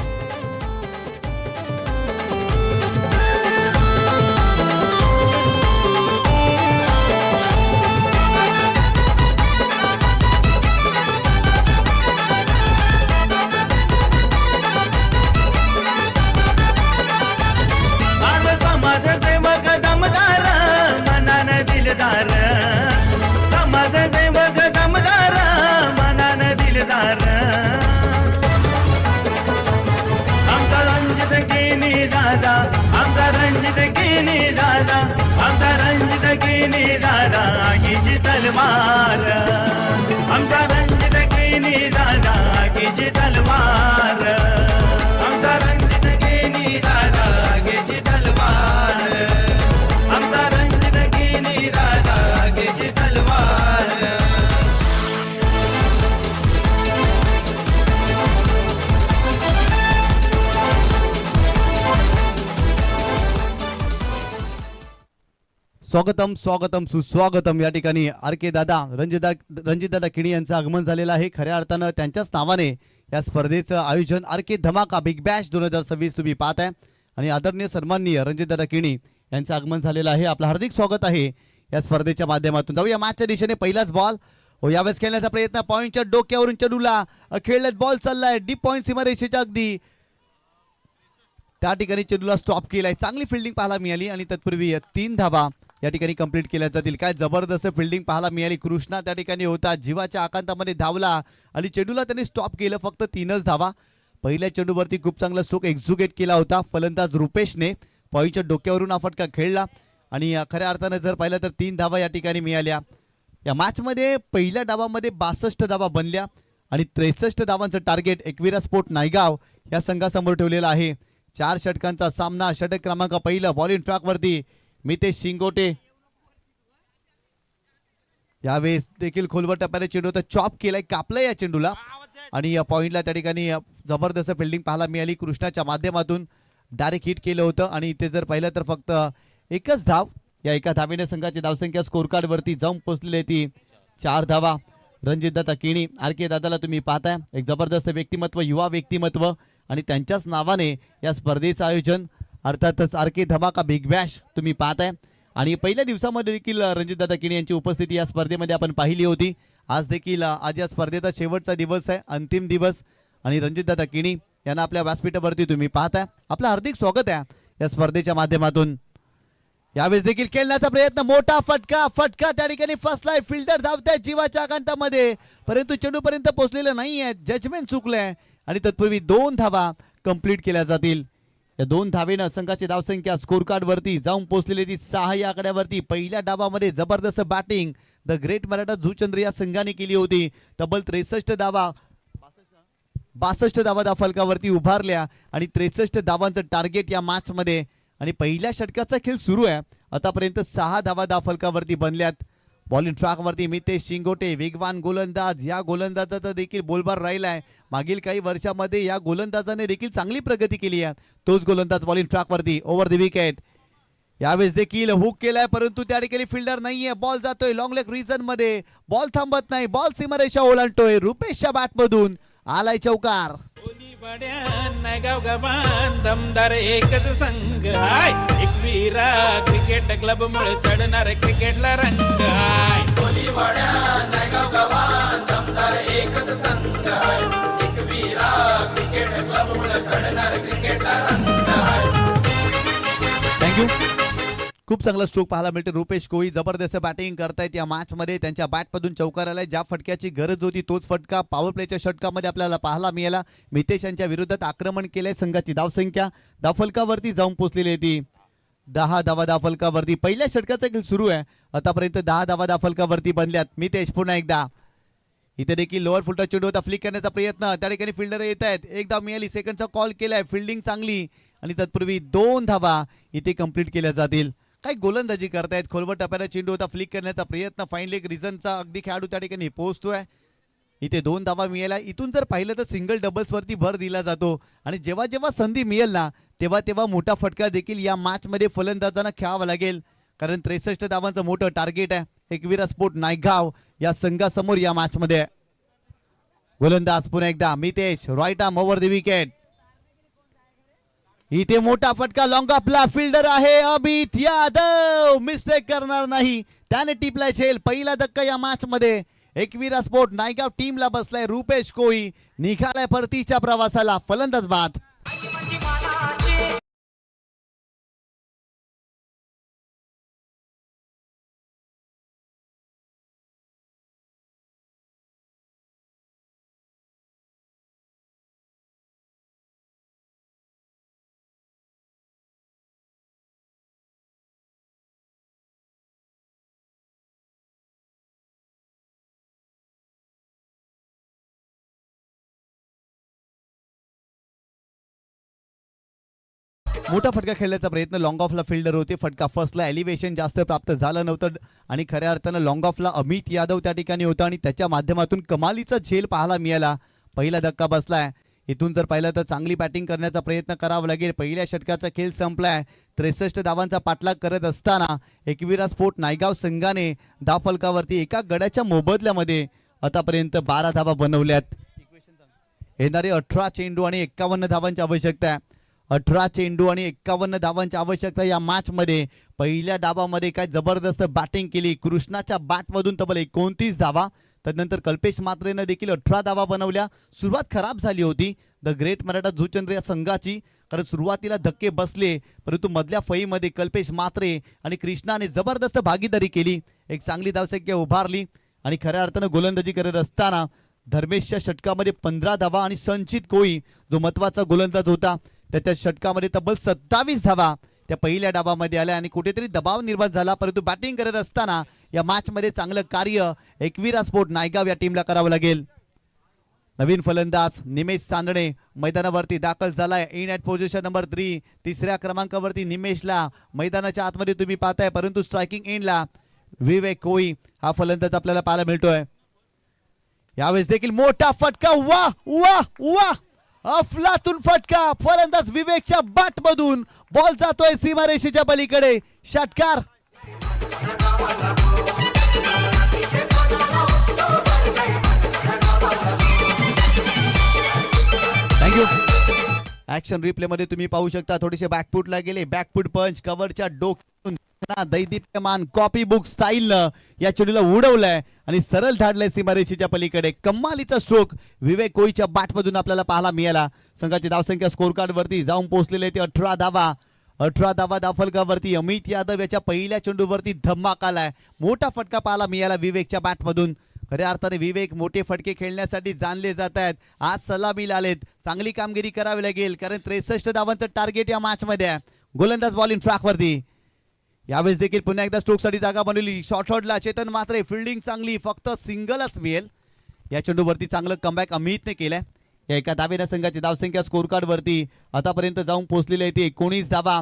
समाजसेवक दमदार मनान दिलदार, समाजसेवक दमदार मनान दिलदार. आमचा रणजित केनी दादा, आमचा रणजित केनी दादा, आमचा रणजित केनी दादा आगीची तलवार. आमचा रणजित केनी दादा आगीची तलवार. आमचा रणजित केनी दादा आगीची तलवार. आमचा रणजित केनी दादा आगीची तलवार. स्वागतम स्वागतम सुस्वागतम. या ठिकाणी आरके दादा रणजितदादा किणी यांचं आगमन झालेलं आहे. खऱ्या अर्थानं त्यांच्याच नावाने या स्पर्धेचं आयोजन आरके धमाका बिग बॅश 2026 तुम्ही पाहताय आणि आदरणीय सन्माननीय रणजितदादा किणी यांचं आगमन झालेलं आहे. आपलं हार्दिक स्वागत आहे या स्पर्धेच्या माध्यमातून. जाऊया मॅचच्या दिशेने. पहिलाच बॉल यावेळेस खेळण्याचा प्रयत्न, पॉईंटच्या डोक्यावरून चेंडूला खेळण्यात बॉल चाललाय डीप पॉईंट सीमारेषेच्या अगदी त्या ठिकाणी चेंडूला स्टॉप केलाय. चांगली फिल्डिंग पाहायला मिळाली आणि तत्पूर्वी 3 धावा या ठिकाणी कंप्लीट केल्या जातील. काय जबरदस्त फिल्डिंग पाहायला मिळाली. कृष्णा त्या ठिकाणी होता, जीवाच्या आकांतामध्ये धावला आणि चेंडूला त्यांनी स्टॉप केलं. फक्त 3च धावा. पहिल्या चेंडूवरती खूप चांगला स्ट्रोक एक्झिक्यूट केला होता फलंदाज रुपेशने. पॉईंटच्या डोक्यावरून हा फटका खेळला आणि खऱ्या अर्थानं जर पाहिलं तर 3 धावा या ठिकाणी मिळाल्या. या मॅचमध्ये पहिल्या डावामध्ये 62 धावा बनल्या आणि 63 धावांचं टार्गेट एकविरा स्पोर्ट नायगाव या संघासमोर ठेवलेलं आहे. 4 षटकांचा सामना. षटक क्रमांक पहिलं बॉलिंग ट्रॅकवरती मितेश शिंगोटे. यावेळेस देखील खोलवर टप्प्याने चेंडू तर चॉप केलाय, कापलाय या चेंडूला आणि या पॉइंटला त्या ठिकाणी जबरदस्त फिल्डिंग पाहायला मिळाली. कृष्णाच्या माध्यमातून डायरेक्ट हिट केलं होतं आणि इथे जर पाहिलं तर फक्त एकच धाव. या एका धावेने संघाची धावसंख्या स्कोर कार्ड वरती जाऊन पोहोचलेली आहे ती 4 धावा. रणजितदादा किणी आरके दादाला तुम्ही पाहताय, एक जबरदस्त व्यक्तिमत्व, युवा व्यक्तिमत्व आणि त्यांच्याच नावाने या स्पर्धेचं आयोजन अर्थातच आरके धमाका बिग बॅश तुम्ही पाहताय. आणि पहिल्या दिवसामध्ये देखील रणजितदादा किणी यांची उपस्थिती या स्पर्धेमध्ये आपण पाहिली होती. आज देखील आज या स्पर्धेचा शेवटचा दिवस आहे, अंतिम दिवस आणि रणजितदादा किणी यांना आपल्या व्यासपीठावरती तुम्ही पाहताय. आपलं हार्दिक स्वागत आहे या स्पर्धेच्या माध्यमातून. यावेळेस देखील खेळण्याचा प्रयत्न, मोठा फटका त्या ठिकाणी फसलाय. फिल्डर धावताय जीवाच्या आकांतामध्ये परंतु चेंडूपर्यंत पोहोचलेलं नाहीये. जजमेंट चुकलंय आणि तत्पूर्वी 2 धावा कंप्लीट केल्या जातील. या 2 धावेनं संघाची धावसंख्या स्कोर कार्ड वरती जाऊन पोहोचलेली ती 6 या आकड्यावरती. पहिल्या डावामध्ये जबरदस्त बॅटिंग द ग्रेट मराठा झूचंद्र या संघाने केली होती. तब्बल 63 धावा 62 धावा फलकावरती उभारल्या आणि 63 धावांचं टार्गेट या मॅच मध्ये. आणि पहिल्या षटकाचा खेळ सुरू आहे. आतापर्यंत 6 धावा फलकावरती बनल्यात. बॉलिंग ट्रॅकवरती मितेश शिंगोटे वेगवान गोलंदाज. या गोलंदाजाचा देखील बोलबार राहिलाय. मागील काही वर्षामध्ये या गोलंदाजाने देखील चांगली प्रगती केली आहे. तोच गोलंदाज बॉलिंग ट्रॅकवरती ओव्हर द विकेट. यावेळेस देखील हुक केलाय परंतु त्या ठिकाणी फिल्डर नाहीये. बॉल जातोय लॉंग लेग रिजन मध्ये. बॉल थांबत नाही. बॉल सीमारेषा ओलांडतोय. रुपेशच्या बॅटमधून आलाय चौकार. नायगाव गबान दमदार एकच संघ हाय. एकविरा क्रिकेट क्लब मुळे चढणार क्रिकेटला रंग हाय. नायगाव गबान दमदार एकच संघ हाय. एकविरा क्रिकेट क्लब मुळे चढणार क्रिकेटला रंग हाय. थँक्यू. खूप चांगला स्ट्रोक पाहायला मिळते. रुपेश कोळी जबरदस्त बॅटिंग करतायत या मॅच मध्ये. त्यांच्या बॅटमधून चौकार आलाय. ज्या फटक्याची गरज होती तोच फटका पॉवर प्लेच्या षटकामध्ये आपल्याला पाहायला मिळाला. मितेश यांच्या विरोधात आक्रमण केलंय. संघाची धावसंख्या धावफलकावरती जाऊन पोहोचलेली आहे ती 10 धावा धावफलकावरती. पहिल्या षटकाचा खेळ सुरू आहे. आतापर्यंत 10 धावा धावफलकावरती बनल्यात. मितेश पुन्हा एकदा इथे देखील लोअर फुलटा चेंडू होता फ्लिक करण्याचा प्रयत्न. त्या ठिकाणी फिल्डर येत आहेत. एकदा मिळाली. सेकंडचा कॉल केलाय. फिल्डिंग चांगली आणि तत्पूर्वी 2 धावा इथे कंप्लीट केल्या जातील. काही गोलंदाजी करतायत. खोलवर टप्प्याला चेंडू होता फ्लिक करण्याचा प्रयत्न. फाईनली एक रिझनचा अगदी खेळाडू त्या ठिकाणी पोहोचतोय. इथे 2 धावा मिळाल्या. इथून जर पाहिलं तर सिंगल डबल्स वरती भर दिला जातो आणि जेव्हा जेव्हा संधी मिळेल ना तेव्हा तेव्हा मोठा फटका देखील या मॅच मध्ये फलंदाजांना खेळावा लागेल. कारण 63 धावांचं मोठं टार्गेट आहे एकविरा स्पोर्ट नायगाव या संघासमोर या मॅच मध्ये. गोलंदाज पुन्हा एकदा Mitesh right arm over the wicket. इथे मोठा फटका. लॉंग ऑफला फिल्डर आहे अभित यादव. मिस्टेक करणार नाही. त्याने टिपलाय झेल. पहिला धक्का या मॅच मध्ये एकविरा स्पोर्ट नायगाव टीमला बसलाय. रुपेश कोळी निघालाय परतीच्या प्रवासाला. फलंदाज बाद. मोठा फटका खेळण्याचा प्रयत्न. लॉंग ऑफला फिल्डर होते. फटका फर्स्टला एलिव्हेशन जास्त प्राप्त झालं नव्हतं आणि खऱ्या अर्थानं लॉंग ऑफला अमित यादव त्या ठिकाणी होता आणि त्याच्या माध्यमातून कमालीचा झेल पाहायला मिळाला. पहिला धक्का बसलाय. इथून जर पाहिलं तर चांगली बॅटिंग करण्याचा प्रयत्न करावा लागेल. पहिल्या षटकाचा खेळ संपलाय. 63 धावांचा पाठलाग करत असताना एकविरा स्पोर्ट नायगाव संघाने धावफलकावरती एका गड्याच्या मोबदल्यामध्ये आतापर्यंत 12 धावा बनवल्यात. येणारे 18 चेंडू आणि 51 धावांची आवश्यकता आहे. 18 चेंडू आणि 51 धावांची आवश्यकता या मॅच मध्ये. पहिल्या डावामध्ये काय जबरदस्त बॅटिंग केली. कृष्णाच्या बॅटमधून तब्बल 29 धावा. त्यानंतर कल्पेश मात्रेनं देखील 18 धावा बनवल्या. सुरुवात खराब झाली होती द ग्रेट मराठा झुचंद्र या संघाची. कारण सुरुवातीला धक्के बसले परंतु मधल्या फळीमध्ये कल्पेश मात्रे आणि कृष्णाने जबरदस्त भागीदारी केली. एक चांगली धावसंख्या उभारली आणि खऱ्या अर्थानं गोलंदाजी करत असताना धर्मेशच्या षटकामध्ये 15 धावा आणि संचित कोळी जो महत्वाचा गोलंदाज होता त्याच्या षटकामध्ये तब्बल 27 धावा त्या पहिल्या डावामध्ये आल्या आणि कुठेतरी दबाव निर्माण झाला. परंतु बॅटिंग करत असताना या मॅच मध्ये चांगलं कार्य एकविरा स्पोर्ट नायगाव या टीमला करावं लागेल. नवीन फलंदाज निमेश चांदणे मैदानावरती दाखल झालाय. In at position number 3. तिसऱ्या क्रमांकावरती निमेशला मैदानाच्या आतमध्ये तुम्ही पाहताय. परंतु स्ट्रायकिंग एंडला विवेक कोळी हा फलंदाज आपल्याला पाहायला मिळतोय. यावेळेस देखील मोठा फटका. वा वा वा अफलातून फटका. फलंदाज विवेकच्या बॅट मधून बॉल जातोय सीमारेषेच्या पलीकडे. षटकार. थँक्यू. ऍक्शन रिप्ले मध्ये तुम्ही पाहू शकता थोडेसे बॅकफुटला गेले. बॅकफुट पंच कव्हरच्या डोक्यातून दैदिप्यमान कॉपी बुक स्टाईल या चेंडूला उडवलंय आणि सरळ धाडलंय सीमारेषेच्या पलीकडे. कमालीचा स्ट्रोक विवेक कोळीच्या बॅटमधून आपल्याला पाहायला मिळाला. संघाची धावसंख्या स्कोर कार्ड वरती जाऊन पोहोचलेले ते 18 धावा. 18 धावा धावफलकावरती अमित यादव याच्या पहिल्या चेंडूवरती धमाका आलाय. मोठा फटका पाहायला मिळाला विवेकच्या बॅटमधून. खऱ्या अर्थाने विवेक मोठे फटके खेळण्यासाठी जाणले जात आहेत. आज सलामीला आलेत. चांगली कामगिरी करावी लागेल कारण 63 धावांचं टार्गेट या मॅच मध्ये आहे. गोलंदाज बॉल इन ट्रॅक वरती. यावेळेस देखील पुन्हा एकदा स्ट्रोकसाठी जागा बनवली. शॉर्टला चेतन मात्रे. फिल्डिंग चांगली. फक्त सिंगलच मिळेल. या चेंडूवरती चांगलं कमबॅक अमितने केलंय. या एका धावेनं संघाची धावसंख्या स्कोर कार्ड वरती आतापर्यंत जाऊन पोहोचलेली आहे ती 19 धावा.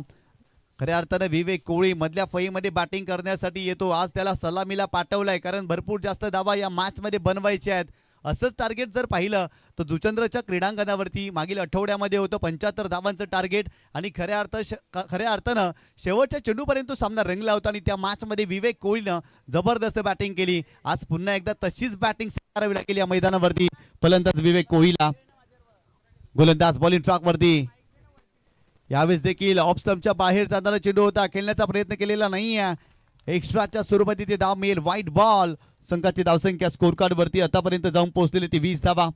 खऱ्या अर्थानं विवेक कोळी मधल्या फळीमध्ये बॅटिंग करण्यासाठी येतो. आज त्याला सलामीला पाठवलाय कारण भरपूर जास्त धावा या मॅच मध्ये बनवायचे आहेत. असंच टार्गेट जर पाहिलं तर जुचंद्रच्या क्रीडांगणावरती मागील आठवड्यामध्ये होतं 75 धावांचं टार्गेट आणि खऱ्या अर्थानं शेवटच्या चेंडूपर्यंत सामना रंगला होता आणि त्या मॅच मध्ये विवेक कोहलीनं जबरदस्त बॅटिंग केली. आज पुन्हा एकदा तशीच बॅटिंग करावी लागेल या मैदानावरती फलंदाज विवेक कोहलीला. गोलंदाज बॉलिंग ट्रॅक वरती. यावेळेस देखील ऑफ स्टंपच्या बाहेर जाणारा चेंडू होता. खेळण्याचा प्रयत्न केलेला नाहीये. एक्स्ट्राच्या स्वरूपात इथे धाव मिळेल. White ball. संघाची धावसंख्या स्कोर कार्ड वरती आतापर्यंत जाऊन पोहोचलेली ती 20 धावा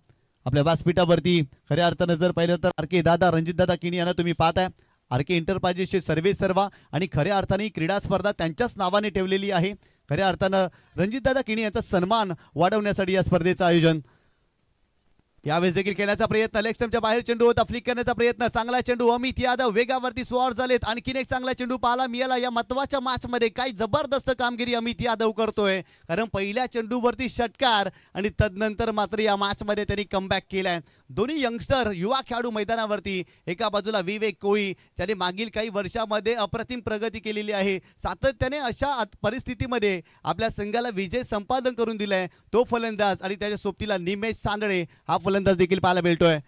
आपल्या व्यासपीठावरती. खऱ्या अर्थानं जर पाहिलं तर आर के दादा रणजित दादा किणी यांना तुम्ही पाहताय. आर के एंटरप्राइजेसचे सर्वे सर्वा आणि खऱ्या अर्थाने ही क्रीडा स्पर्धा त्यांच्याच नावाने ठेवलेली आहे. खऱ्या अर्थानं रणजितदादा किणी यांचा सन्मान वाढवण्यासाठी या स्पर्धेचं आयोजन. यावेळेस देखील खेळण्याचा प्रयत्न, लेग स्टंपच्या बाहेर चेंडू होता, फ्लिक करण्याचा प्रयत्न, चांगला चेंडू. अमित यादव वेगावरती स्वार झालेत. आणखीन एक चांगला चेंडू पाहायला मिळाला या महत्वाच्या मॅच मध्ये. काय जबरदस्त कामगिरी अमित यादव करतोय, कारण पहिल्या चेंडूवरती षटकार आणि तदनंतर मात्र या मॅच मध्ये त्यांनी कमबॅक केलाय. दोन्ही यंगस्टर युवा खेळाडू मैदानावरती. एका बाजूला विवेक कोळी, ज्याने मागील काही वर्षामध्ये अप्रतिम प्रगती केलेली आहे. सातत्याने अशा परिस्थितीमध्ये आपल्या संघाला विजय संपादन करून दिलाय तो फलंदाज, आणि त्याच्या सोबतीला निमेश सांदळे हा फलंदाज देखील पाहायला मिळतोय.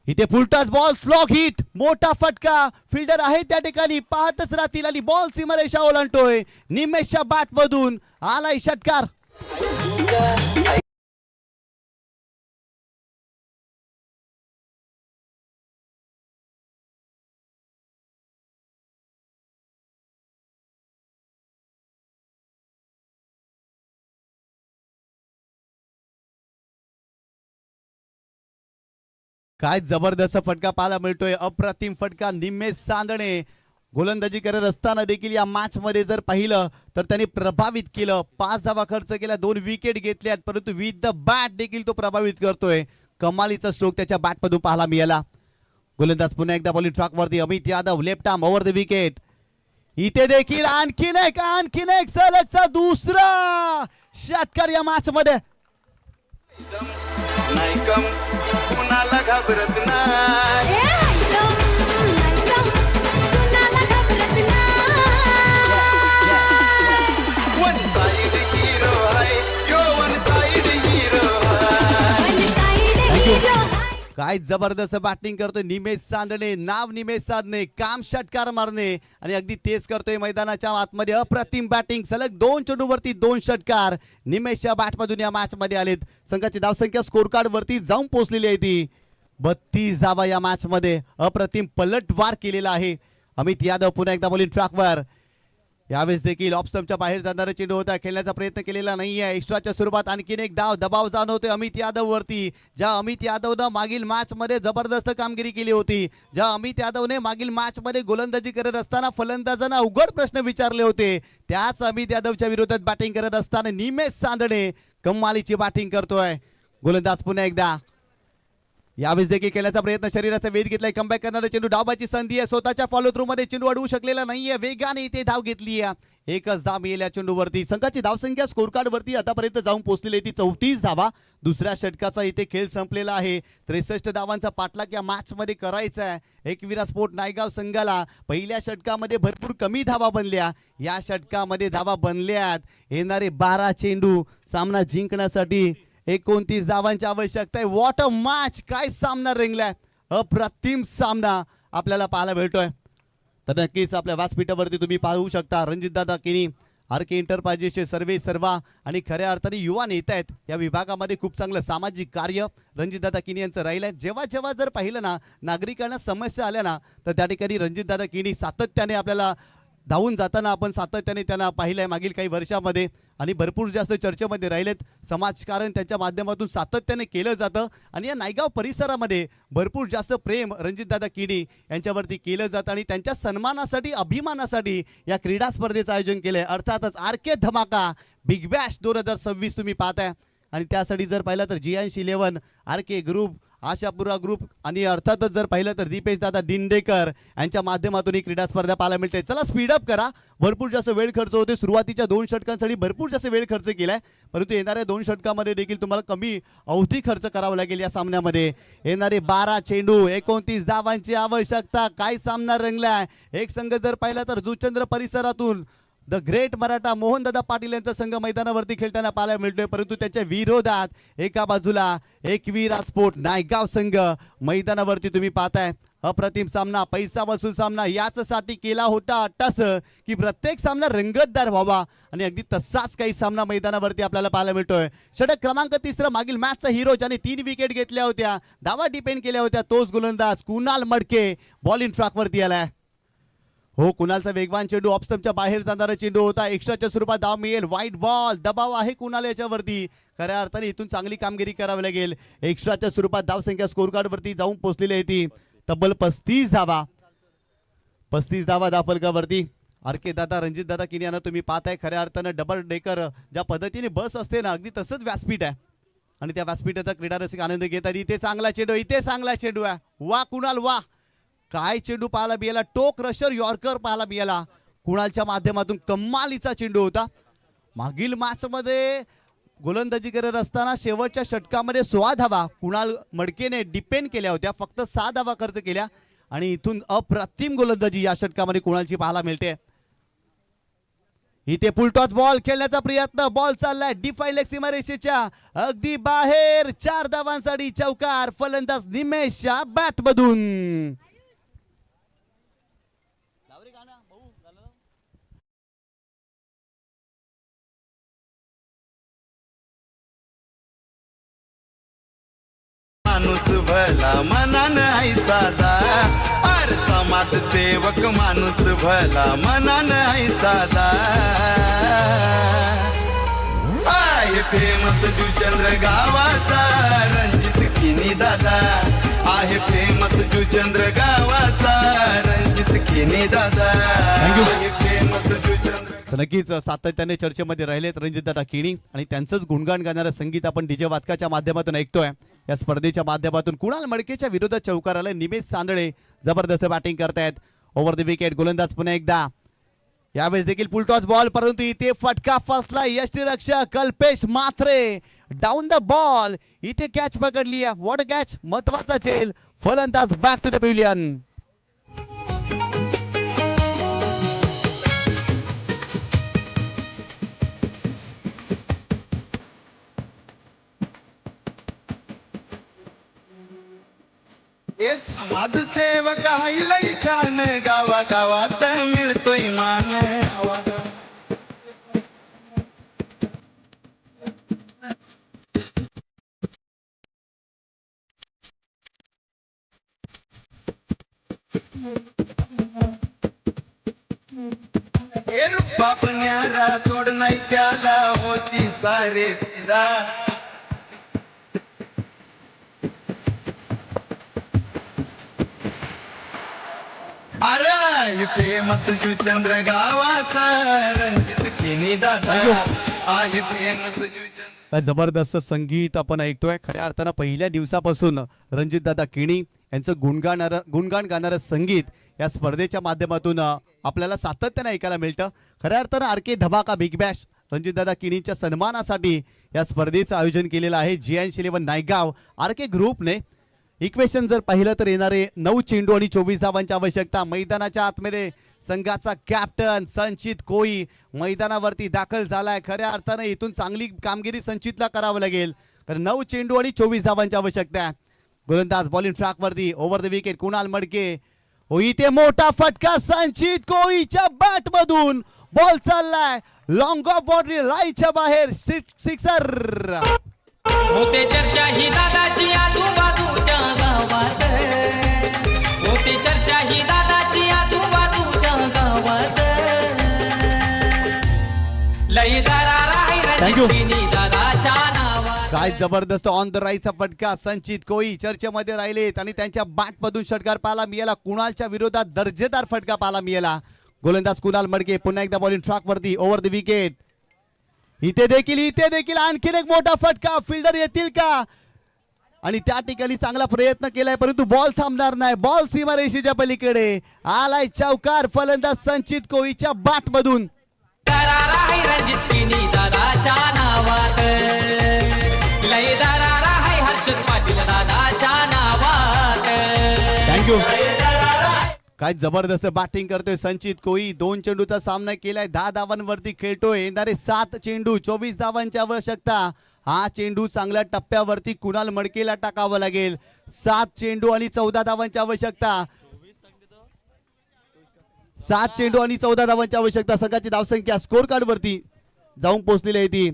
इथे फुलटॉस बॉल, स्लॉग हिट, मोठा फटका. फिल्डर आहे त्या ठिकाणी, पाहतच राहतील आणि बॉल सीमारेषा ओलांडतोय. निमेशच्या बॅट मधून आलाय षटकार. काय जबरदस्त फटका पाहायला मिळतोय, अप्रतिम फटका. निमेश सांदणे गोलंदाजी करत असताना देखील या मॅच मध्ये जर पाहिलं तर त्यांनी प्रभावित केलं. 5 धावा खर्च केल्या, 2 विकेट घेतल्यात, परंतु विथ द बॅट देखील तो प्रभावित करतोय. कमालीचा स्ट्रोक त्याच्या बॅट मधून पाहायला मिळाला. गोलंदाज पुन्हा एकदा बॉलिंग ट्रॅक वरती. Amit Yadav left arm over the wicket. इथे देखील आणखीन एक सलगचा दुसरा षटकार या मॅच मध्ये. कुणाला घाबरत नाही. वन साइड हीरो आहे यो, वन साइड हीरो आहे. काय जबरदस्त बॅटिंग करतोय निमेश सांदणे. नाव निमेश सांदणे, काम षटकार मारणे आणि अगदी तेच करतोय मैदानाच्या आतमध्ये. अप्रतिम बॅटिंग, सलग 2 चेंडूवरती 2 षटकार निमेशच्या बॅटमधून या मॅच मध्ये आलेत. संघाची धावसंख्या स्कोर कार्ड वरती जाऊन पोहोचलेली आहे ती 32 धावा या मॅच मध्ये. अप्रतिम पलटवार केलेला आहे अमित यादव. पुन्हा एकदा बॉलिंग ट्रॅकवर. यावेळेस देखील ऑफ स्टंपच्या बाहेर जाणारा चेंडू होता, खेळण्याचा प्रयत्न केलेला नाहीये. एक्स्ट्राच्या स्वरूपात आणखीन एक दबाव जाणवतोय अमित यादव वरती. ज्या अमित यादवनं मागील मॅच मध्ये जबरदस्त कामगिरी केली होती, ज्या अमित यादवने मागील मॅच मध्ये गोलंदाजी करत असताना फलंदाजांना अवघड प्रश्न विचारले होते, त्याच अमित यादवच्या विरोधात बॅटिंग करत असताना निमेश सांदणे कमालीची बॅटिंग करतोय. गोलंदाज पुन्हा एकदा. यावेळेस देखील केल्याचा प्रयत्न, शरीराचा वेध घेतलाय. कमबॅक करणारा चेंडू, डावबाची संधी आहे. स्वतःच्या फॉलो थ्रू मध्ये चेंडू अडवू शकलेला नाहीये. वेगाने इथे धाव घेतली आहे. एकच धाव मिळाल्या चेंडूवरती. संघाची धावसंख्या स्कोर कार्ड वरती आतापर्यंत जाऊन पोहोचलेली आहे ती 34 धावा. दुसऱ्या षटकाचा इथे खेळ संपलेला आहे. 63 धावांचा पाठलाग या मॅच मध्ये करायचा आहे. एकविरा स्पोर्ट नायगाव संघाला पहिल्या षटकामध्ये भरपूर कमी धावा बनल्या, या षटकामध्ये धावा बनल्यात. येणारे 12 चेंडू सामना जिंकण्यासाठी 29 धावांची आवश्यकता आहे. व्हॉट अ मॅच, काय सामना रंगलाय. अप्रतिम सामना आपल्याला पाहायला मिळतोय. तर नक्कीच आपल्या व्यासपीठावरती तुम्ही पाहू शकता रणजितदादा किणी आर के एंटरप्राइजेसचे सर्वे सर्वा आणि खऱ्या अर्थाने युवा नेते आहेत. या विभागामध्ये खूप चांगलं सामाजिक कार्य रणजितदादा किणी यांचं राहिलं आहे. जेव्हा जेव्हा जर पाहिलं ना नागरिकांना समस्या आल्या ना, तर त्या ठिकाणी रणजितदादा किणी सातत्याने आपल्याला धावून जाताना आपण सातत्याने त्यांना पाहिलंय मागील काही वर्षामध्ये, आणि भरपूर जास्त चर्चेमध्ये राहिलेत. समाजकारण त्यांच्या माध्यमातून सातत्याने केलं जातं आणि या नायगाव परिसरामध्ये भरपूर जास्त प्रेम रणजितदादा किणी यांच्यावरती केलं जातं आणि त्यांच्या सन्मानासाठी, अभिमानासाठी या क्रीडा स्पर्धेचं आयोजन केलंय. अर्थातच आर के धमाका बिग बॅश 2026 तुम्ही पाहताय. आणि त्यासाठी जर पाहिलं तर GH11 आर के ग्रुप, आशापुरा ग्रुप आणि अर्थातच जर पाहिलं तर दीपेश दादा दिंडेकर यांच्या माध्यमातून ही क्रीडा स्पर्धा पाहायला मिळते. चला स्पीडअप करा. भरपूर जास्त वेळ खर्च होते. सुरुवातीच्या 2 षटकांसाठी भरपूर जास्त वेळ खर्च केलाय, परंतु येणाऱ्या 2 षटकामध्ये देखील तुम्हाला कमी अवधी खर्च करावा लागेल. या सामन्यामध्ये येणारे 12 चेंडू, 29 धावांची आवश्यकता. काय सामना रंगलाय. एक संघ जर पाहिला तर जुचंद्र परिसरातून द ग्रेट मराठा मोहनदादा पाटील यांचा संघ मैदानावरती खेळताना पाहायला मिळतोय, परंतु त्याच्या विरोधात एका बाजूला एकविरा स्पोर्ट नायगाव संघ मैदानावरती तुम्ही पाहताय. अप्रतिम सामना, पैसा वसूल सामना याचसाठी केला होता तसं की प्रत्येक सामना रंगतदार व्हावा, आणि अगदी तसाच काही सामना मैदानावरती आपल्याला पाहायला मिळतोय. षटक क्रमांक 3 मागील मॅचचा हिरो, ज्याने 3 विकेट घेतल्या होत्या, धावा डिपेंड केल्या होत्या, तोच गोलंदाज कुणाल मडके बॉलिंग ट्रॅकवरती आलाय. हो, कुणालचा वेगवान चेंडू, ऑफ स्टंपच्या बाहेर जाणारा चेंडू होता. एक्स्ट्राच्या स्वरूपात धाव मिळेल. व्हाईट बॉल, दबाव आहे कुणाल याच्यावरती. खऱ्या अर्थाने इथून चांगली कामगिरी करावी लागेल. एक्स्ट्राच्या स्वरूपात धावसंख्या स्कोर कार्ड वरती जाऊन पोहोचलेली आहे ती तब्बल 35 धावा. 35 धावा दाफलकावरती. आरके दादा, रणजित दादा किनी यांना तुम्ही पाहताय खऱ्या अर्थानं डबल डेकर ज्या पद्धतीने बस असते ना, अगदी तसंच व्यासपीठ आहे आणि त्या व्यासपीठाचा क्रीडा रसिक आनंद घेतात. इथे चांगला चेंडू, इथे चांगला चेंडू आहे. वा कुणाल वा, काय चेंडू पाहायला मिळाला. टोक रशर यॉर्कर पाहायला मिळाला कुणालच्या माध्यमातून. कमालीचा चेंडू होता. मागील मॅच मध्ये गोलंदाजी करत असताना शेवटच्या षटकामध्ये 16 धावा कुणाल मडकेने डिपेंड केल्या होत्या. फक्त 6 धावा खर्च केल्या आणि इथून अप्रतिम गोलंदाजी या षटकामध्ये कुणालची पाहायला मिळते. इथे फुलटॉस बॉल खेळण्याचा प्रयत्न. बॉल चाललाय डिफाईन लेग सीमारेषेच्या अगदी बाहेर. 4 धावांसाठी चौकार. फलंदाज निमेशच्या बॅट मधून. माणूस भला मनान आहे साधा, अर समाज सेवक माणूस भला मनान आहे साधा. आहे फेमस जुचंद्र गावाचा रणजित किनी दादा, आहे फेमस जुचंद्र गावाचा रणजित किनी दादा. आहे फेमस जुचंद्र. तर नक्कीच सातत्याने चर्चेमध्ये राहिलेत रणजितदादा केणी आणि त्यांचंच गुणगान गाणारं संगीत आपण डीजे वादकाच्या माध्यमातून ऐकतोय. या स्पर्धेच्या माध्यमातून कुणाल मडकेच्या विरोधात चौकार आलाय. निमेश सांदळे जबरदस्त बॅटिंग करतायत. ओव्हर द विकेट गोलंदाज पुन्हा एकदा. यावेळेस देखील फुलटॉस बॉल, परंतु इथे फटका फसला. यष्टीरक्षक कल्पेश मात्रे डाऊन द बॉल. इथे कॅच पकडली. व्हॉट कॅच, महत्वाचा चेल. फलंदाज बॅक टू द पॅव्हिलियन. समाजसेवक आहे लई छान, गावागावात मिळतोय मान. हे बापण्याला तोड नाही त्याला होती सारे फिदा. अरे फेमस जुचंद्र गावाचा रणजित किनी दादा, आहे फेमस जुचंद्र. जबरदस्त संगीत आपण ऐकतोय. खऱ्या अर्थानं पहिल्या दिवसापासून रणजितदादा केणी यांचं गुणगान गाणारं संगीत या स्पर्धेच्या माध्यमातून आपल्याला सातत्याने ऐकायला मिळतं. खऱ्या अर्थानं आरके धमाका बिग बॅश रणजितदादा केणीच्या सन्मानासाठी या स्पर्धेचं आयोजन केलेलं आहे JN11 नायगाव आरके ग्रुपने. इक्वेशन जर पाहिलं तर येणारे 9 चेंडू आणि 24 धावांची आवश्यकता. मैदानाच्या आतमध्ये संघाचा कॅप्टन संचित कोई मैदानावरती दाखल झालाय. खऱ्या अर्थानं इथून चांगली कामगिरी संचितला करावं लागेल. कारण 9 चेंडू आणि 24 धावांची आवश्यकता आहे. गोलंदाज बॉलिंग ट्रॅकवरती. Over the wicket Kunal Madke. इथे मोठा फटका संचित कोईच्या बॅट मधून. बॉल चाललाय लॉंग ऑफ बाउंड्री लाईनच्या बाहेर. सिक्सर. होते चर्चा ही दादाची आजूबाजूच्या गावात, होते चर्चा ही दादाची आजूबाजूच्या गावात. लई दरार आहे रणजित दादाच्या नावात. काय जबरदस्त ऑन द राईचा फटका. संचित कोई चर्चेमध्ये राहिलेत आणि त्यांच्या बॅट मधून षटकार पाहायला मिळाला. कुणालच्या विरोधात दर्जेदार फटका पाहायला मिळाला. गोलंदाज कुणाल मडके पुन्हा एकदा बॉलिंग ट्रॅकवरती. Over the wicket. इथे देखील आणखीन एक मोठा फटका. फिल्डर येतील का. आणि त्या ठिकाणी चांगला प्रयत्न केलाय परंतु बॉल थांबणार नाही. बॉल सीमारेषेच्या पलीकडे आलाय चौकार. फलंदाज संचित कोईच्या बॅट मधून. दरार आहे रणजित किनी दादाच्या नावात, लई दरार आहे हर्षद पाटील दादाच्या नावात. थँक्यू. काय जबरदस्त बॅटिंग करतोय संचित कोई. 2 चेंडूचा सामना केलाय. 10 धावांवरती खेळतोय. येणारे 7 चेंडू 24 धावांची आवश्यकता. हा चेंडू चांगल्या टप्प्यावरती कुणाल मडकेला टाकावा लागेल. 7 चेंडू आणि 14 धावांची आवश्यकता. 7 चेंडू आणि 14 धावांची आवश्यकता. संघाची धावसंख्या स्कोर कार्ड वरती जाऊन पोहोचलेली आहे ती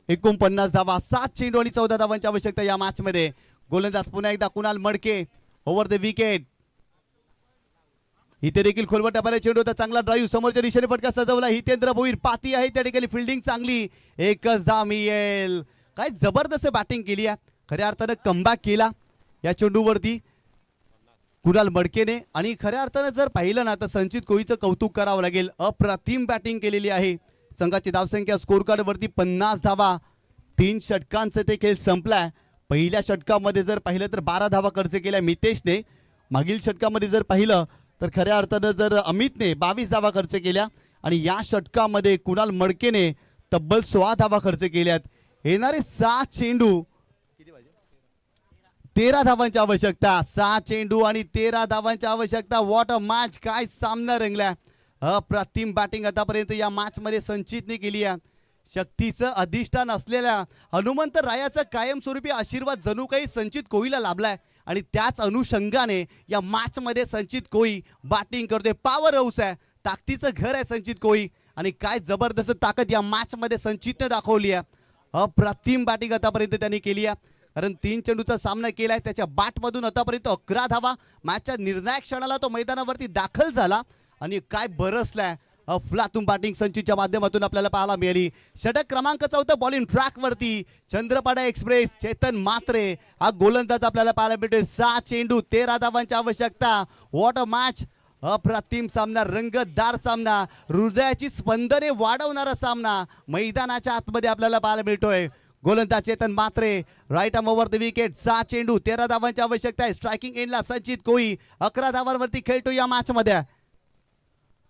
49 धावा. 7 चेंडू आणि 14 धावांची आवश्यकता या मॅच मध्ये. गोलंदाज पुन्हा एकदा कुणाल मडके. Over the wicket. इथे देखील खोलवर टप्प्याला चेंडू होता. चांगला ड्राईव्ह समोरच्या दिशेने फटका सजवला. हितेंद्र भोईर पाती आहे त्या ठिकाणी. फिल्डिंग चांगली. एकच धाव मिळेल. काय जबरदस्त बॅटिंग केली आहे. खऱ्या अर्थानं कमबॅक केला या चेंडूवरती. कुणाल मडकेने. आणि खऱ्या अर्थानं जर पाहिलं ना तर संचित कोळीचं कौतुक करावं लागेल. अप्रतिम बॅटिंग केलेली आहे. संघाची धावसंख्या स्कोर कार्ड वरती 50 धावा. 3 षटकांचं ते खेळ संपलाय. पहिल्या षटकामध्ये जर पाहिलं तर 12 धावा खर्च केल्या मितेशने. मागील षटकामध्ये जर पाहिलं तर खऱ्या अर्थानं जर अमितने 22 धावा खर्च केल्या आणि या षटकामध्ये कुणाल मडकेने तब्बल 16 धावा खर्च केल्यात. येणारे 6 चेंडू 13 धावांची आवश्यकता. 6 चेंडू आणि 13 धावांची आवश्यकता. What a match. काय सामना रंगला. अप्रतिम बॅटिंग आतापर्यंत या मॅच मध्ये संचितने केली आहे. शक्तीचं अधिष्ठान असलेल्या हनुमंत रायाचा कायमस्वरूपी आशीर्वाद जणू काही संचित कोळीला लाभलाय आणि त्याच अनुषंगाने या मॅच मध्ये संचित कोळी बॅटिंग करतोय. पॉवर हाऊस आहे, ताकदीचं घर आहे संचित कोळी आणि काय जबरदस्त ताकद या मॅच मध्ये संचितने दाखवली आहे. अप्रतिम बॅटिंग आतापर्यंत त्यांनी केली आहे. कारण 3 चेंडूचा सामना केलाय. त्याच्या बॅटमधून आतापर्यंत 11 धावा. मॅचच्या निर्णायक क्षणाला तो मैदानावरती दाखल झाला आणि काय बरसलाय. अफलातून बॅटिंग संचितच्या माध्यमातून आपल्याला पाहायला मिळाली. षटक क्रमांक 14 बॉलिंग ट्रॅक वरती चंद्रपाडा एक्सप्रेस चेतन म्हात्रे हा गोलंदाज आपल्याला पाहायला मिळतोय. 6 चेंडू 13 धावांची आवश्यकता. What a match. अप्रतिम सामना, रंगतदार सामना, हृदयाची स्पंदने वाढवणारा सामना मैदानाच्या आतमध्ये आपल्याला पाहायला मिळतोय. गोलंदाज Chetan Mhatre right arm over the wicket. 6 चेंडू 13 धावांची आवश्यकता आहे. स्ट्रायकिंग एंडला संचित कोळी 11 धावांवरती खेळतो या मॅच मध्ये.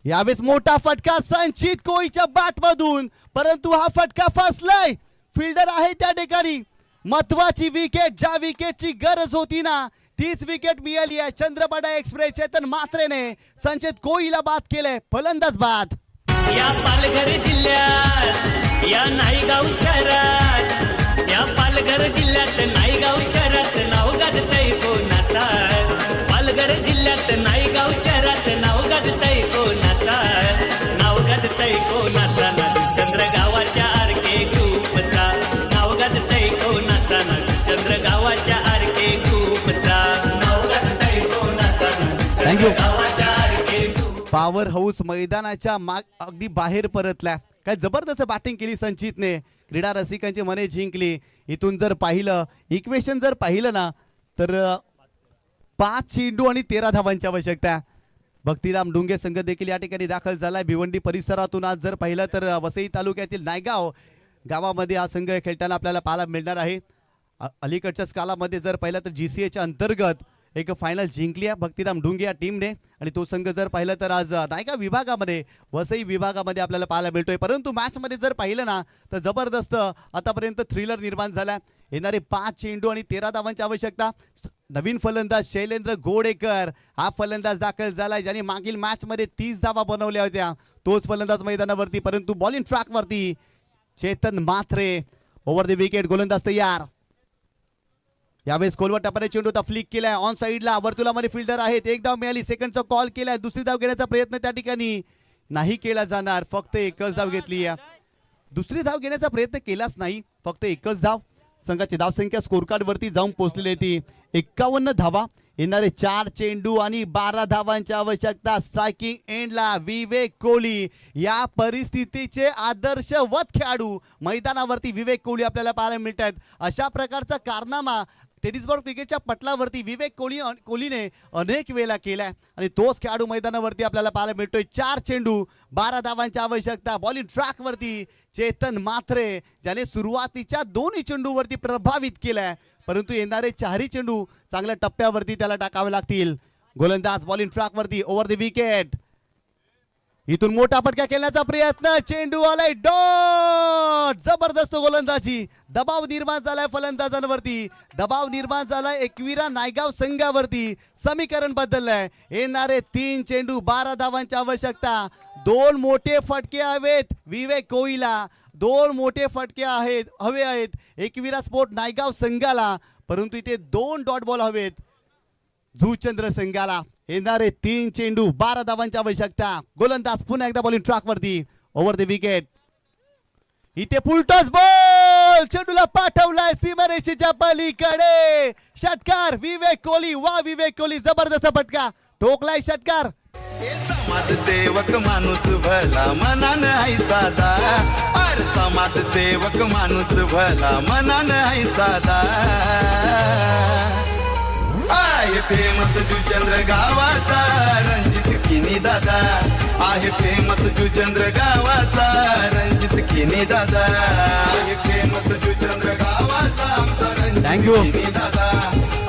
यावेळेस मोठा फटका संचित कोळीच्या बॅट मधून, परंतु हा फटका फसलाय. फिल्डर आहे त्या ठिकाणी. महत्वाची विकेट, ज्या विकेटची गरज होती ना तीच विकेट मिळाली आहे. चंद्रपाडा एक्सप्रेस चेतन म्हात्रेने संचित कोळीला बाद केले. फलंदाज बाद. या पालघर जिल्ह्यात या नाईगाव शहरात, या पालघर जिल्ह्यात नाईगाव शहरात नाव गाजतय कोणाचा. पालघर जिल्ह्यात नाईगाव शहरात नाव गाजतय कोणाचा. नाव गाजतय कोणाचा. चंद्र गावाच्या आरके ग्रुपचा नाव गाजतय कोणाचा. चंद्र गावाच्या आरके ग्रुपचा नाव गाजतय कोणाचा. थँक्यू. गावाच्या आरके पॉवर हाऊस मैदानाच्या अगदी बाहेर परतला. काय जबरदस्त बॅटिंग केली संचितने. क्रीडा रसिकांची मने जिंकली. इथून जर पाहिलं इक्वेशन जर पाहिलं ना तर 5 चेंडू आणि 13 धावांची आवश्यकता. भक्तिराम डुंगे संघ देखील या ठिकाणी दाखल झालाय. भिवंडी परिसरातून आज जर पाहिलं तर वसई तालुक्यातील नायगाव गावामध्ये हा संघ खेळताना आपल्याला पाहायला मिळणार आहे. अलीकडच्याच कालामध्ये जर पाहिलं तर GCAच्या अंतर्गत एक फायनल जिंकली आहे भक्तिराम डुंगे या टीमने. आणि तो संघ जर पाहिलं तर आज नायगाव विभागामध्ये वसई विभागामध्ये आपल्याला पाहायला मिळतोय. परंतु मॅचमध्ये जर पाहिलं ना तर जबरदस्त आतापर्यंत थ्रिलर निर्माण झाला. येणारे 5 चेंडू आणि 13 धावांची आवश्यकता. नवीन फलंदाज शैलेंद्र गोडेकर हा फलंदाज दाखल झालाय, ज्याने मागील मॅच मध्ये 30 धावा बनवल्या होत्या. तोच फलंदाज मैदानावरती. परंतु बॉलिंग ट्रॅक वरती Chetan Mhatre over the wicket. गोलंदाज तयार. यावेळेस खोलवर टप्प्याने चेंडू फ्लिक केलाय. ऑन साईडला वर्तुळामध्ये फिल्डर आहेत. एक धाव मिळाली. सेकंडचा कॉल केलाय. दुसरी धाव घेण्याचा प्रयत्न त्या ठिकाणी नाही केला जाणार. फक्त एकच धाव घेतली. दुसरी धाव घेण्याचा प्रयत्न केलाच नाही. फक्त एकच धाव. संघाची धावसंख्या स्कोर कार्ड वरती जाऊन पोहोचलेली ती 51 धावा. येणारे 4 चेंडू आणि 12 धावांची आवश्यकता. स्ट्रायकिंग एंडला विवेक कोहली या परिस्थितीचे आदर्शवत खेळाडू मैदानावरती विवेक कोहली आपल्याला पाहायला मिळतात. अशा प्रकारचा कारनामा टेनिसबॉल क्रिकेटच्या पटलावरती विवेक कोहलीने अनेक वेळा केलाय आणि तोच खेळाडू मैदानावरती आपल्याला पाहायला मिळतोय. 4 चेंडू 12 धावांची आवश्यकता. बॉलिंग ट्रॅक वरती चेतन म्हात्रे, ज्याने सुरुवातीच्या 2 चेंडूवरती प्रभावित केलाय. परंतु येणारे 4 चेंडू चांगल्या टप्प्यावरती त्याला टाकावे लागतील. गोलंदाज बॉलिंग ट्रॅक वरती ओव्हर द विकेट. इथून मोठा फटका खेळण्याचा प्रयत्न. चेंडू आलाय डॉट. जबरदस्त गोलंदाजी. दबाव निर्माण झालाय फलंदाजांवरती. दबाव निर्माण झालाय एकविरा नायगाव संघावरती. समीकरण बदललंय. येणारे 3 चेंडू 12 धावांची आवश्यकता. 2 मोठे फटके हवेत विवेक कोहलीला. 2 मोठे फटके हवे आहेत एकविरा स्पोर्ट नायगाव संघाला. परंतु इथे 2 डॉट बॉल हवेत झूचंद्र संघाला. येणारे 3 चेंडू 12 धावांची आवश्यकता. गोलंदाज पुन्हा एकदा बॉलिंग ट्रॅक वरती ओव्हर द विकेट. इथे फुलटॉस बॉल. चेंडूला पाठवलाय सीमारेषेच्या पलीकडे. षटकार विवेक कोहली. वा विवेक कोहली. जबरदस्त फटका ठोकलाय षटकार. समाजसेवक माणूस भला मनान आहे साधा. अरे समाजसेवक माणूस भला मनान आहे साधा. फेमस जुचंद्र गावाचा रणजित खिनी दादा, आहे फेमस जुचंद्र गावाचा रणजित खिनी दादा, आहे फेमस जुचंद्र गावाचा आमचा Thank you. रणजित खिनी दादा,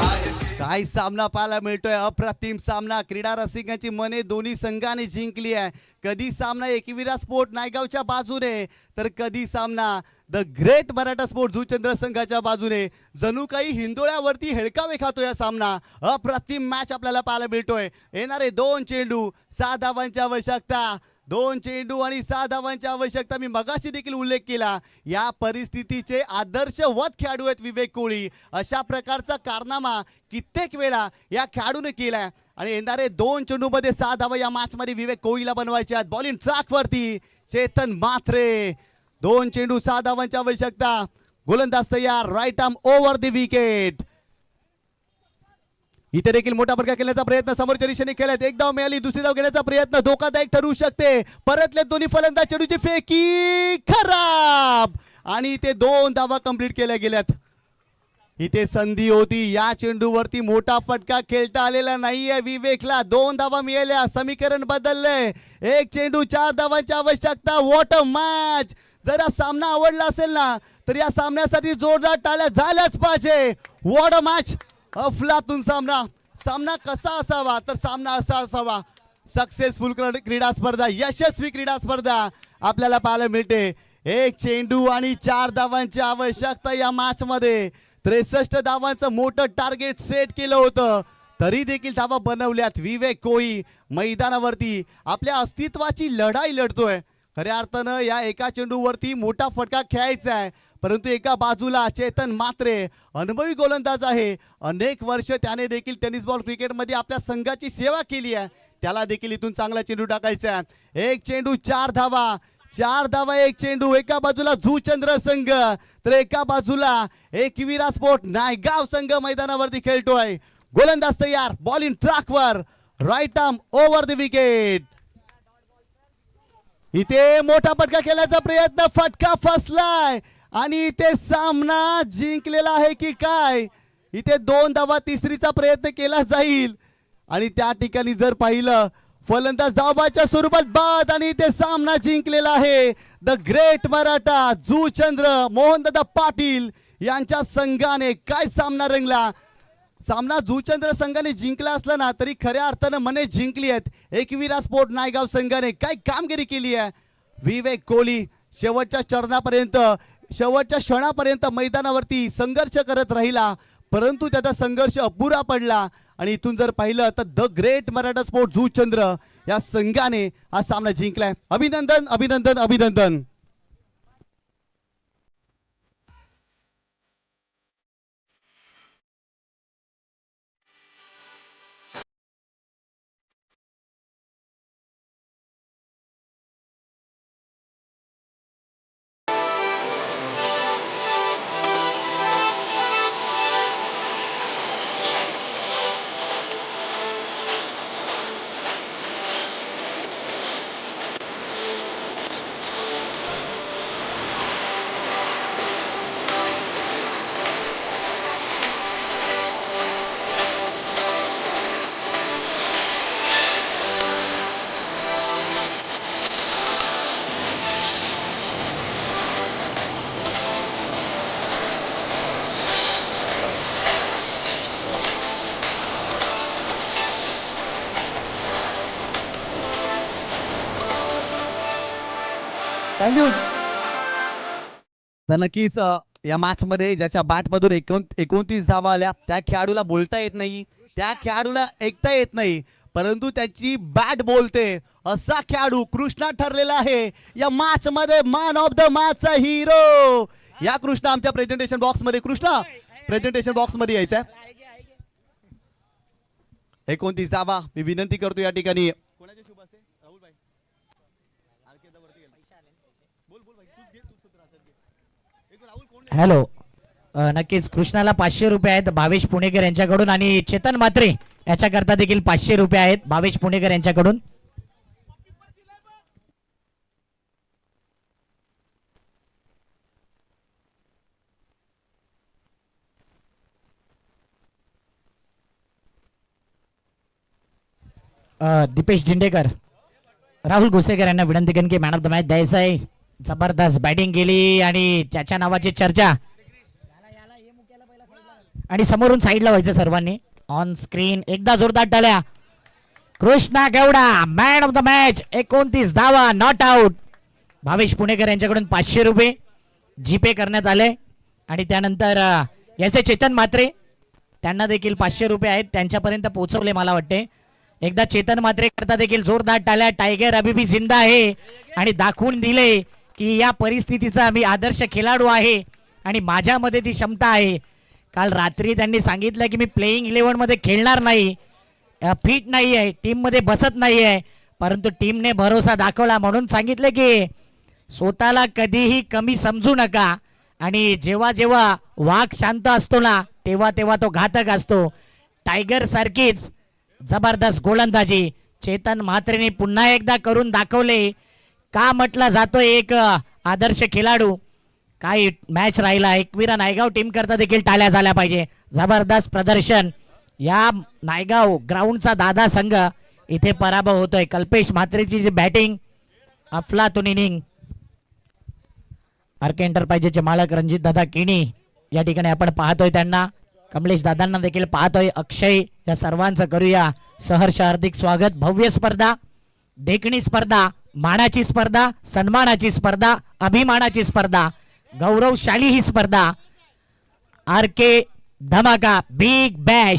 आहे काय सामना पाहायला मिळतोय, अप्रतिम सामना. क्रीडा रसिकांची मने दोन्ही संघाने जिंकली आहे. कधी सामना एकविरा स्पोर्ट नायगावच्या बाजूने, तर कधी सामना the great Maratha sport Juchandra संघाच्या बाजूने. जणू काही हिंदोळ्यावरती हेळकावे खातो या सामना. अप्रतिम मॅच आपल्याला पाहायला मिळतोय. येणारे 2 चेंडू 6 धावांची आवश्यकता, 2 चेंडू आणि 6 धावांची आवश्यकता. मी मगाशी देखील उल्लेख केला, या परिस्थितीचे आदर्शवत खेळाडू आहेत विवेक कोळी. अशा प्रकारचा कारनामा कित्येक वेळा या खेळाडूने केलाय आणि येणारे 2 चेंडूमध्ये 6 धावा या मॅचमध्ये विवेक कोळीला बनवायचे आहेत. बॉलिंग ट्रॅकवरती चेतन मात्रे. 2 चेंडू 6 धावांची आवश्यकता. गोलंदाज तयार. Right arm over the wicket. इथे देखील मोठा फटका खेळण्याचा प्रयत्न समोरच्या दिशेने केल्यात. एक धाव मिळाली, दुसरी धाव घेण्याचा प्रयत्न धोकादायक ठरू शकते. परतले दोन्ही फलंदाज. चेंडूची फेकी खराब आणि इथे 2 धावा कंप्लीट केल्या गेल्यात. इथे संधी होती, या चेंडूवरती मोठा फटका खेळता आलेला नाहीये विवेकला. 2 धावा मिळाल्या, समीकरण बदललंय. 1 चेंडू 4 धावांची आवश्यकता. What a match. जर हा सामना आवडला असेल ना, तर या सामन्यासाठी जोरदार टाळ्या झाल्याच पाहिजे. What a match. अफलातून सामना. सामना कसा असावा, तर सामना असा असावा. सक्सेसफुल क्रीडा स्पर्धा, यशस्वी क्रीडा स्पर्धा आपल्याला पाहायला मिळते. 1 चेंडू आणि 4 धावांची आवश्यकता या मॅच मध्ये. 63 धावांचं मोठं टार्गेट सेट केलं होतं, तरी देखील धावा बनवल्यात. विवेक कोळी मैदानावरती आपल्या अस्तित्वाची लढाई लढतोय. खऱ्या अर्थानं या एका चेंडूवरती मोठा फटका खेळायचा आहे, परंतु एका बाजूला चेतन मात्रे अनुभवी गोलंदाज आहे. अनेक वर्ष त्याने देखील टेनिस बॉल क्रिकेटमध्ये आपल्या संघाची सेवा केली आहे. त्याला देखील इथून चांगला चेंडू टाकायचा आहे. 1 चेंडू 4 धावा. 4 धावा 1 चेंडू. एका बाजूला जुचंद्र संघ, तर एका बाजूला एकविरा स्पोर्ट नायगाव संघ मैदानावरती खेळतोय. गोलंदाज तयार. बॉलिंग ट्रॅकवर. Right arm over the wicket. इथे मोठा फटका खेळण्याचा प्रयत्न. फटका फसलाय आणि इथे सामना जिंकलेला आहे की काय. इथे 2 धावा, तिसरीचा प्रयत्न केला जाईल आणि त्या ठिकाणी जर पाहिलं, फलंदाज धावबाच्या स्वरूपात बाद आणि इथे सामना जिंकलेला आहे द ग्रेट मराठा जुचंद्र मोहनदादा पाटील यांच्या संघाने. काय सामना रंगला. सामना जुचंद्र संघाने जिंकला असला ना, तरी खऱ्या अर्थानं मने जिंकली आहेत एकविरा स्पोर्ट नायगाव संघाने. काय कामगिरी केली आहे. विवेक कोहली शेवटच्या चरणापर्यंत, शेवटच्या क्षणापर्यंत मैदानावरती संघर्ष करत राहिला, परंतु त्याचा संघर्ष अपुरा पडला आणि इथून जर पाहिलं तर the great Maratha sport Juchandra या संघाने हा सामना जिंकलाय. अभिनंदन अभिनंदन अभिनंदन. तर नक्कीच या मॅच मध्ये ज्याच्या बॅट मधून 29 धावा आल्या, त्या खेळाडूला बोलता येत नाही, त्या खेळाडूला ऐकता येत नाही, परंतु त्याची बॅट बोलते. असा खेळाडू कृष्णा ठरलेला आहे या मॅच मध्ये मॅन ऑफ द मॅच चा हिरो. या कृष्णा आमच्या प्रेझेंटेशन बॉक्स मध्ये. कृष्णा प्रेझेंटेशन बॉक्स मध्ये यायचा. 29 धावा. मी विनंती करतो या ठिकाणी. हॅलो. नक्कीच कृष्णाला 500 रुपये आहेत भावेश पुणेकर यांच्याकडून आणि चेतन मात्रे याच्याकरता देखील 500 रुपये आहेत भावेश पुणेकर यांच्याकडून. दीपेश झिंडेकर, राहुल घोसेकर यांना विनंती करेन की मॅन ऑफ द मॅच द्यायचं आहे. जबरदस्त बॅटिंग केली आणि त्याच्या नावाची चर्चा. आणि समोरून साईडला व्हायचं सर्वांनी. ऑन स्क्रीन एकदा जोरदार टाळ्या. Krishna Gowda man of the match, 29 धावा, नॉट आउट. भावेश पुणेकर यांच्याकडून 500 रुपये जीपे करण्यात आले. आणि त्यानंतर याचे चेतन म्हात्रे, त्यांना देखील 500 रुपये आहेत, त्यांच्यापर्यंत पोहोचवले मला वाटते. एकदा चेतन म्हात्रे करता देखील जोरदार टाळ्या. टायगर अभी भी जिंदा आहे आणि दाखवून दिले की या परिस्थितीचा मी आदर्श खेळाडू आहे आणि माझ्यामध्ये ती क्षमता आहे. काल रात्री त्यांनी सांगितलं की मी प्लेइंग 11 मध्ये खेळणार नाही, फिट नाही आहे, टीम मध्ये बसत नाही आहे, परंतु टीमने भरोसा दाखवला म्हणून सांगितलं की स्वतःला कधीही कमी समजू नका. आणि जेव्हा जेव्हा वाघ शांत असतो ना तेव्हा तेव्हा तो घातक असतो. टायगर सारखीच जबरदस्त गोलंदाजी चेतन म्हात्रेने पुन्हा एकदा करून दाखवले. का म्हटला जातो एक आदर्श खेळाडू. काय मॅच राहिला. एकविरा नायगाव टीम करता देखील टाळ्या झाल्या पाहिजे. जबरदस्त प्रदर्शन. या नायगाव ग्राउंडचा दादा संघ इथे पराभव होतोय. कल्पेश म्हात्रेची जी बॅटिंग, अफलातून इनिंग. आरके एंटरप्राइजेसचे मालक रणजित दादा किणी या ठिकाणी आपण पाहतोय त्यांना. कमलेश दादांना देखील पाहतोय. अक्षय, या सर्वांचं करूया सहर्ष हार्दिक स्वागत. भव्य स्पर्धा, देखणी स्पर्धा, मानाची स्पर्धा, सन्मानाची स्पर्धा, अभिमानाची स्पर्धा, गौरवशाली ही स्पर्धा. आरके धमाका बिग बॅश